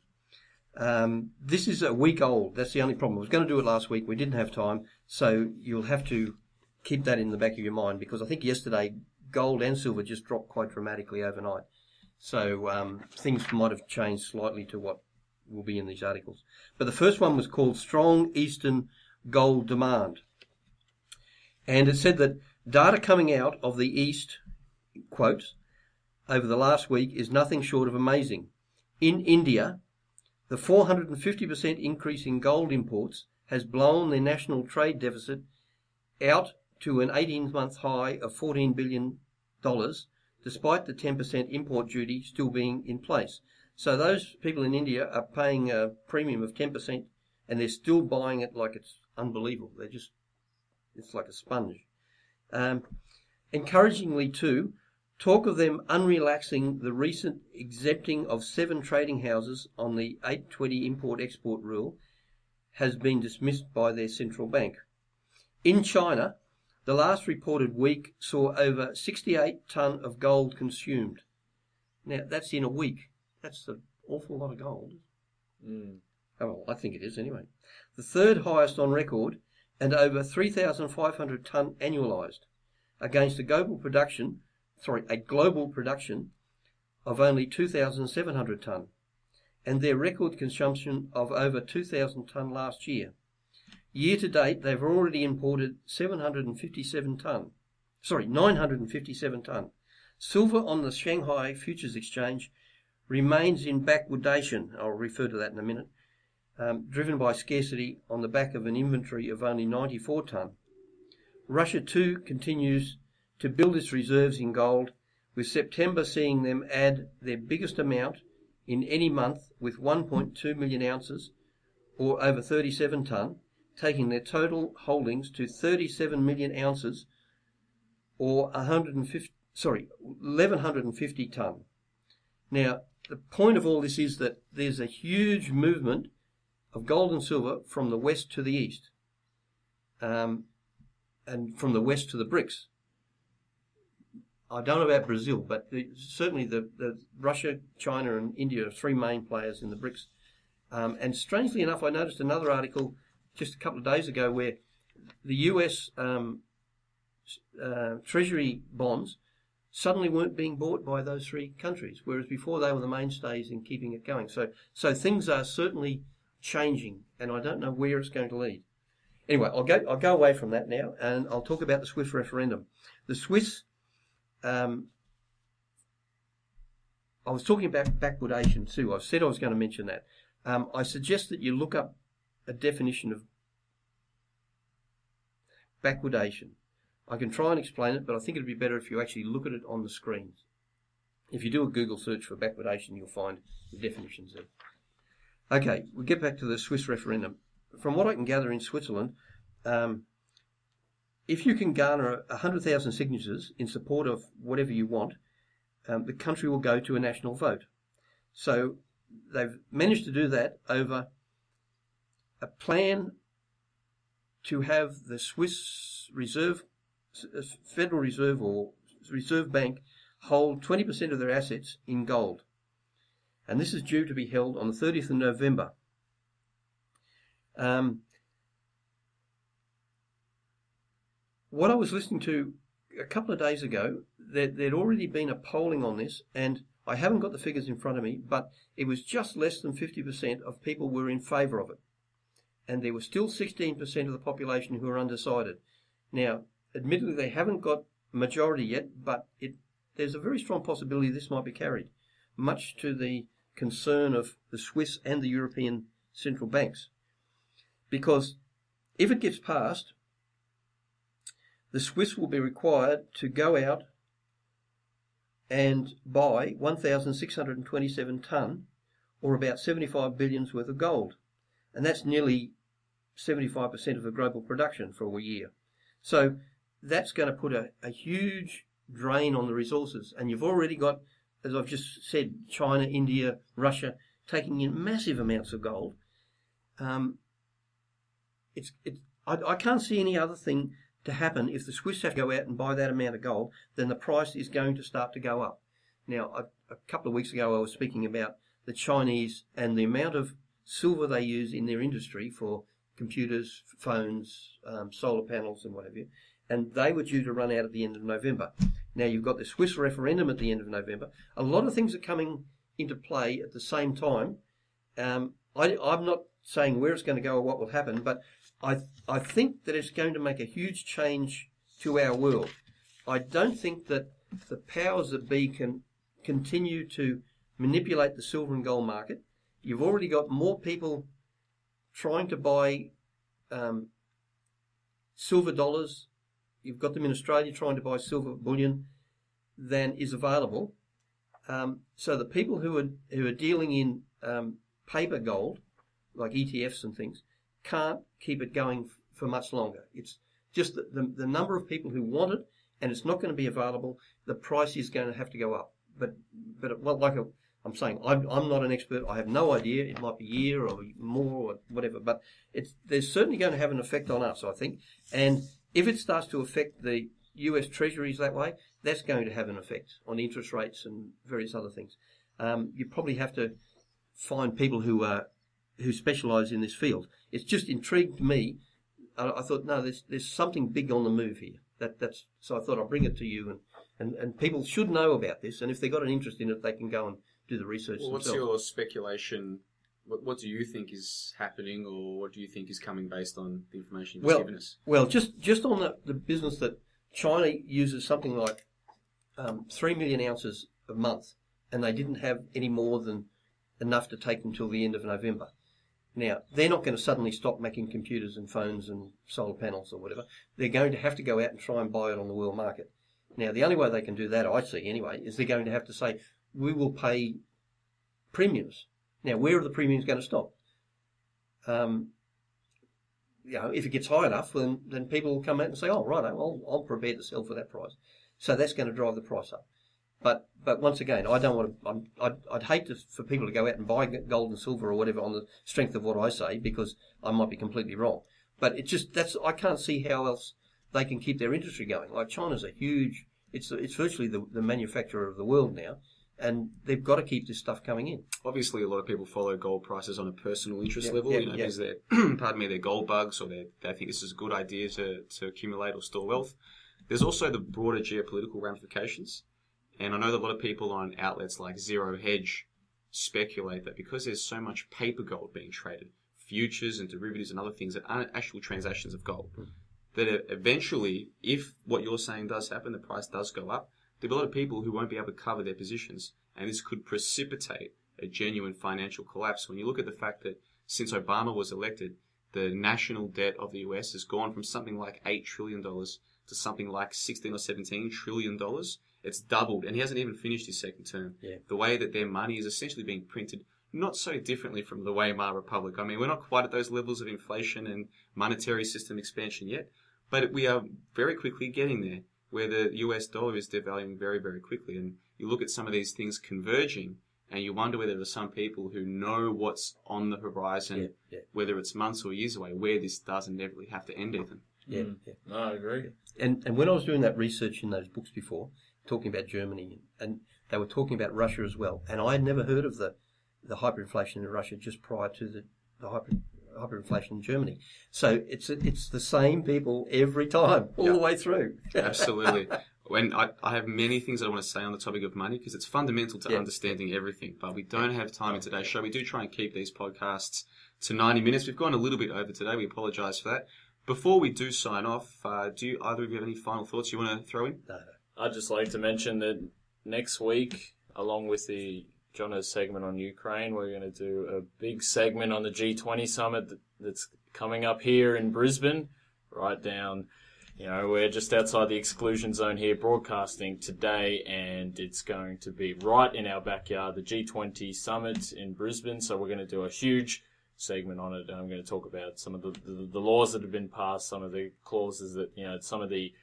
This is a week old. That's the only problem. I was going to do it last week. We didn't have time, so you'll have to keep that in the back of your mind, because I think yesterday gold and silver just dropped quite dramatically overnight. So things might have changed slightly to what will be in these articles. But the first one was called Strong Eastern Gold Demand. And it said that data coming out of the East, quotes, over the last week is nothing short of amazing. In India, the 450% increase in gold imports has blown their national trade deficit out to an 18-month high of $14 billion, despite the 10% import duty still being in place. So those people in India are paying a premium of 10%, and they're still buying it like it's unbelievable. It's like a sponge. Encouragingly too, talk of them unrelaxing the recent exempting of 7 trading houses on the 820 import-export rule has been dismissed by their central bank. In China, the last reported week saw over 68 tonne of gold consumed. Now, that's in a week. That's an awful lot of gold. Oh, well, I think it is anyway. The third highest on record, and over 3,500 tonne annualised, against a global production of only 2,700 tonne, and their record consumption of over 2,000 tonne last year. Year to date, they've already imported 957 tonne. Silver on the Shanghai Futures Exchange remains in backwardation. I'll refer to that in a minute. Driven by scarcity on the back of an inventory of only 94 tonne. Russia too continues to build its reserves in gold, with September seeing them add their biggest amount in any month with 1.2 million ounces, or over 37 tonne, taking their total holdings to 37 million ounces, or 1,150 tonne. Now, the point of all this is that there's a huge movement of gold and silver from the west to the east, and from the west to the BRICS. I don't know about Brazil, but certainly the Russia, China and India are 3 main players in the BRICS. And strangely enough, I noticed another article just a couple of days ago where the US Treasury bonds suddenly weren't being bought by those 3 countries, whereas before they were the mainstays in keeping it going. So things are certainly changing, and I don't know where it's going to lead. Anyway, I'll go away from that now, and I'll talk about the Swiss referendum. The Swiss, I was talking about backwardation too. I said I was going to mention that. I suggest that you look up a definition of backwardation. I can try and explain it, but I think it'd be better if you actually look at it on the screens. If you do a Google search for backwardation, you'll find the definitions there. Okay, we'll get back to the Swiss referendum. From what I can gather in Switzerland, if you can garner 100,000 signatures in support of whatever you want, the country will go to a national vote. So they've managed to do that over a plan to have the Swiss Federal Reserve or Reserve Bank hold 20% of their assets in gold. And this is due to be held on the 30th of November. What I was listening to a couple of days ago, there'd already been a polling on this, and I haven't got the figures in front of me, but it was just less than 50% of people were in favour of it. And there was still 16% of the population who were undecided. Now, admittedly, they haven't got majority yet, but there's a very strong possibility this might be carried, much to the concern of the Swiss and the European central banks. Because if it gets passed, the Swiss will be required to go out and buy 1,627 tonne, or about 75 billions worth of gold. And that's nearly 75% of the global production for a year. So that's going to put a huge drain on the resources. And you've already got, as I've just said, China, India, Russia taking in massive amounts of gold. I can't see any other thing to happen if the Swiss have to go out and buy that amount of gold, then the price is going to start to go up. Now, a couple of weeks ago I was speaking about the Chinese and the amount of silver they use in their industry for computers, phones, solar panels and what have you. and they were due to run out at the end of November. Now you've got the Swiss referendum at the end of November. A lot of things are coming into play at the same time. I'm not saying where it's going to go or what will happen, but I think that it's going to make a huge change to our world. I don't think that the powers that be can continue to manipulate the silver and gold market. You've already got more people trying to buy silver dollars. You've got them in Australia trying to buy silver bullion than is available. So the people who are dealing in paper gold, like ETFs and things, can't keep it going for much longer. It's just the number of people who want it, and it's not going to be available. The price is going to have to go up. But well, like I'm saying, I'm not an expert. I have no idea. It might be a year or more or whatever. But there's certainly going to have an effect on us, I think. And if it starts to affect the US Treasuries that way, that's going to have an effect on interest rates and various other things. You probably have to find people who specialise in this field. It's just intrigued me. I thought, no, there's something big on the move here. So I thought I'd bring it to you, and people should know about this. And if they've got an interest in it, they can go and do the research themselves.
What's your speculation? What do you think is happening, or what do you think is coming based on the information you've given us? Well,
just on the business that China uses something like 3 million ounces a month, and they didn't have any more than enough to take them till the end of November. Now, they're not going to suddenly stop making computers and phones and solar panels or whatever. They're going to have to go out and try and buy it on the world market. Now, the only way they can do that, I see anyway, is they're going to have to say, we will pay premiums. Now, where are the premiums going to stop? If it gets high enough, then people will come out and say, oh, right, I'm prepared to sell for that price. So that's going to drive the price up. But once again, I don't want to. I'd hate for people to go out and buy gold and silver or whatever on the strength of what I say, because I might be completely wrong. But I can't see how else they can keep their industry going. Like China's a huge. It's virtually the manufacturer of the world now, and they've got to keep this stuff coming in.
Obviously, a lot of people follow gold prices on a personal interest level, because they're, they're gold bugs, or they think this is a good idea to accumulate or store wealth. There's also the broader geopolitical ramifications. And I know that a lot of people on outlets like Zero Hedge speculate that because there's so much paper gold being traded, futures and derivatives and other things that aren't actual transactions of gold, that eventually, if what you're saying does happen, the price does go up, there'll be a lot of people who won't be able to cover their positions. And this could precipitate a genuine financial collapse. When you look at the fact that since Obama was elected, the national debt of the US has gone from something like $8 trillion to something like $16 or $17 trillion. It's doubled, and he hasn't even finished his second term. Yeah. The way that their money is essentially being printed, not so differently from the Weimar Republic. I mean, we're not quite at those levels of inflation and monetary system expansion yet, but we are very quickly getting there, where the US dollar is devaluing very, very quickly. And you look at some of these things converging, and you wonder whether there are some people who know what's on the horizon, whether it's months or years away, where this does inevitably have to end, Ethan.
Yeah.
No, I agree.
And when I was doing that research in those books before, talking about Germany, and they were talking about Russia as well, and I had never heard of the hyperinflation in Russia just prior to the hyperinflation in Germany. So it's the same people every time, all the way through.
Absolutely. When I have many things that I want to say on the topic of money, because it's fundamental to understanding everything, but we don't have time in today's show. We do try and keep these podcasts to 90 minutes. We've gone a little bit over today. We apologise for that. Before we do sign off, do either of you have any final thoughts you want to throw in?
No.
I'd just like to mention that next week, along with the Johnno segment on Ukraine, we're going to do a big segment on the G20 summit that's coming up here in Brisbane, right down, we're just outside the exclusion zone here, broadcasting today, and it's going to be right in our backyard, the G20 summit in Brisbane. So we're going to do a huge segment on it, and I'm going to talk about some of the laws that have been passed, some of the clauses that, some of the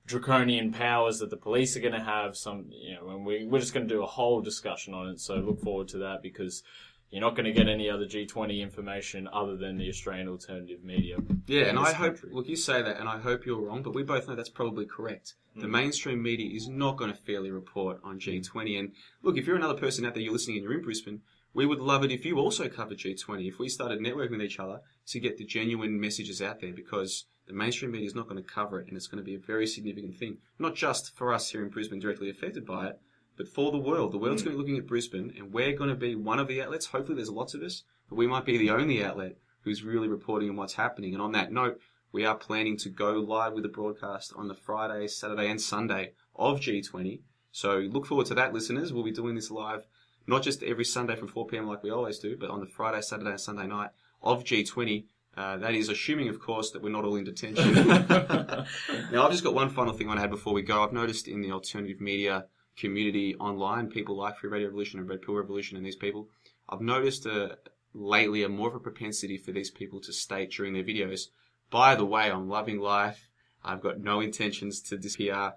draconian powers that the police are going to have, and we're just going to do a whole discussion on it. So look forward to that, because you're not going to get any other G20 information other than the Australian alternative media.
Yeah, and I hope, look, you say that, and I hope you're wrong, but we both know that's probably correct. The mainstream media is not going to fairly report on G20. And look, if you're another person out there, you're listening and you're in Brisbane, we would love it if you also covered G20, if we started networking with each other to get the genuine messages out there, because the mainstream media is not going to cover it, and it's going to be a very significant thing, not just for us here in Brisbane directly affected by it, but for the world. The world's going to be looking at Brisbane, and we're going to be one of the outlets. Hopefully there's lots of us, but we might be the only outlet who's really reporting on what's happening. And on that note, we are planning to go live with a broadcast on the Friday, Saturday and Sunday of G20. So look forward to that, listeners. We'll be doing this live, not just every Sunday from 4 p.m. like we always do, but on the Friday, Saturday and Sunday night of G20. That is assuming, of course, that we're not all in detention. Now, I've just got one final thing I want to add before we go. I've noticed in the alternative media community online, people like Free Radio Revolution and Red Pill Revolution and these people, I've noticed lately more of a propensity for these people to state during their videos, by the way, I'm loving life, I've got no intentions to disappear,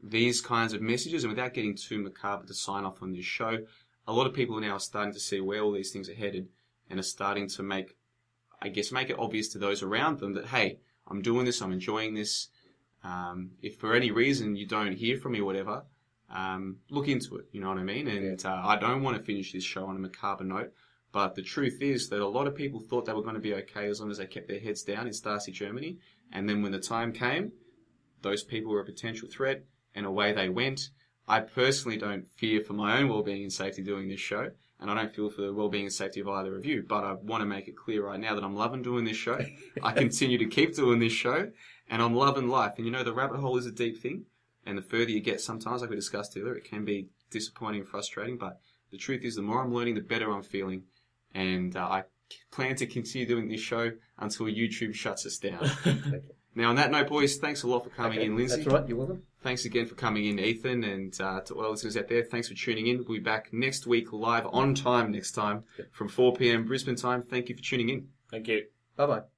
these kinds of messages. And without getting too macabre to sign off on this show, a lot of people now are starting to see where all these things are headed and are starting to make it obvious to those around them that, hey, I'm doing this, I'm enjoying this. If for any reason you don't hear from me or whatever, look into it, you know what I mean? And I don't want to finish this show on a macabre note, but the truth is that a lot of people thought they were going to be okay as long as they kept their heads down in Stasi Germany. And then when the time came, those people were a potential threat, and away they went. I personally don't fear for my own well-being and safety doing this show, and I don't feel for the well-being and safety of either of you, but I want to make it clear right now that I'm loving doing this show. I continue to keep doing this show, and I'm loving life. And you know, the rabbit hole is a deep thing, and the further you get sometimes, like we discussed earlier, it can be disappointing and frustrating, but the truth is the more I'm learning, the better I'm feeling, and I plan to continue doing this show until YouTube shuts us down. Now, on that note, boys, thanks a lot for coming in, Lindsay.
That's right, you're welcome.
Thanks again for coming in, Ethan, and to all our listeners out there, thanks for tuning in. We'll be back next week, live on time next time, from 4 p.m. Brisbane time. Thank you for tuning in.
Thank you.
Bye-bye.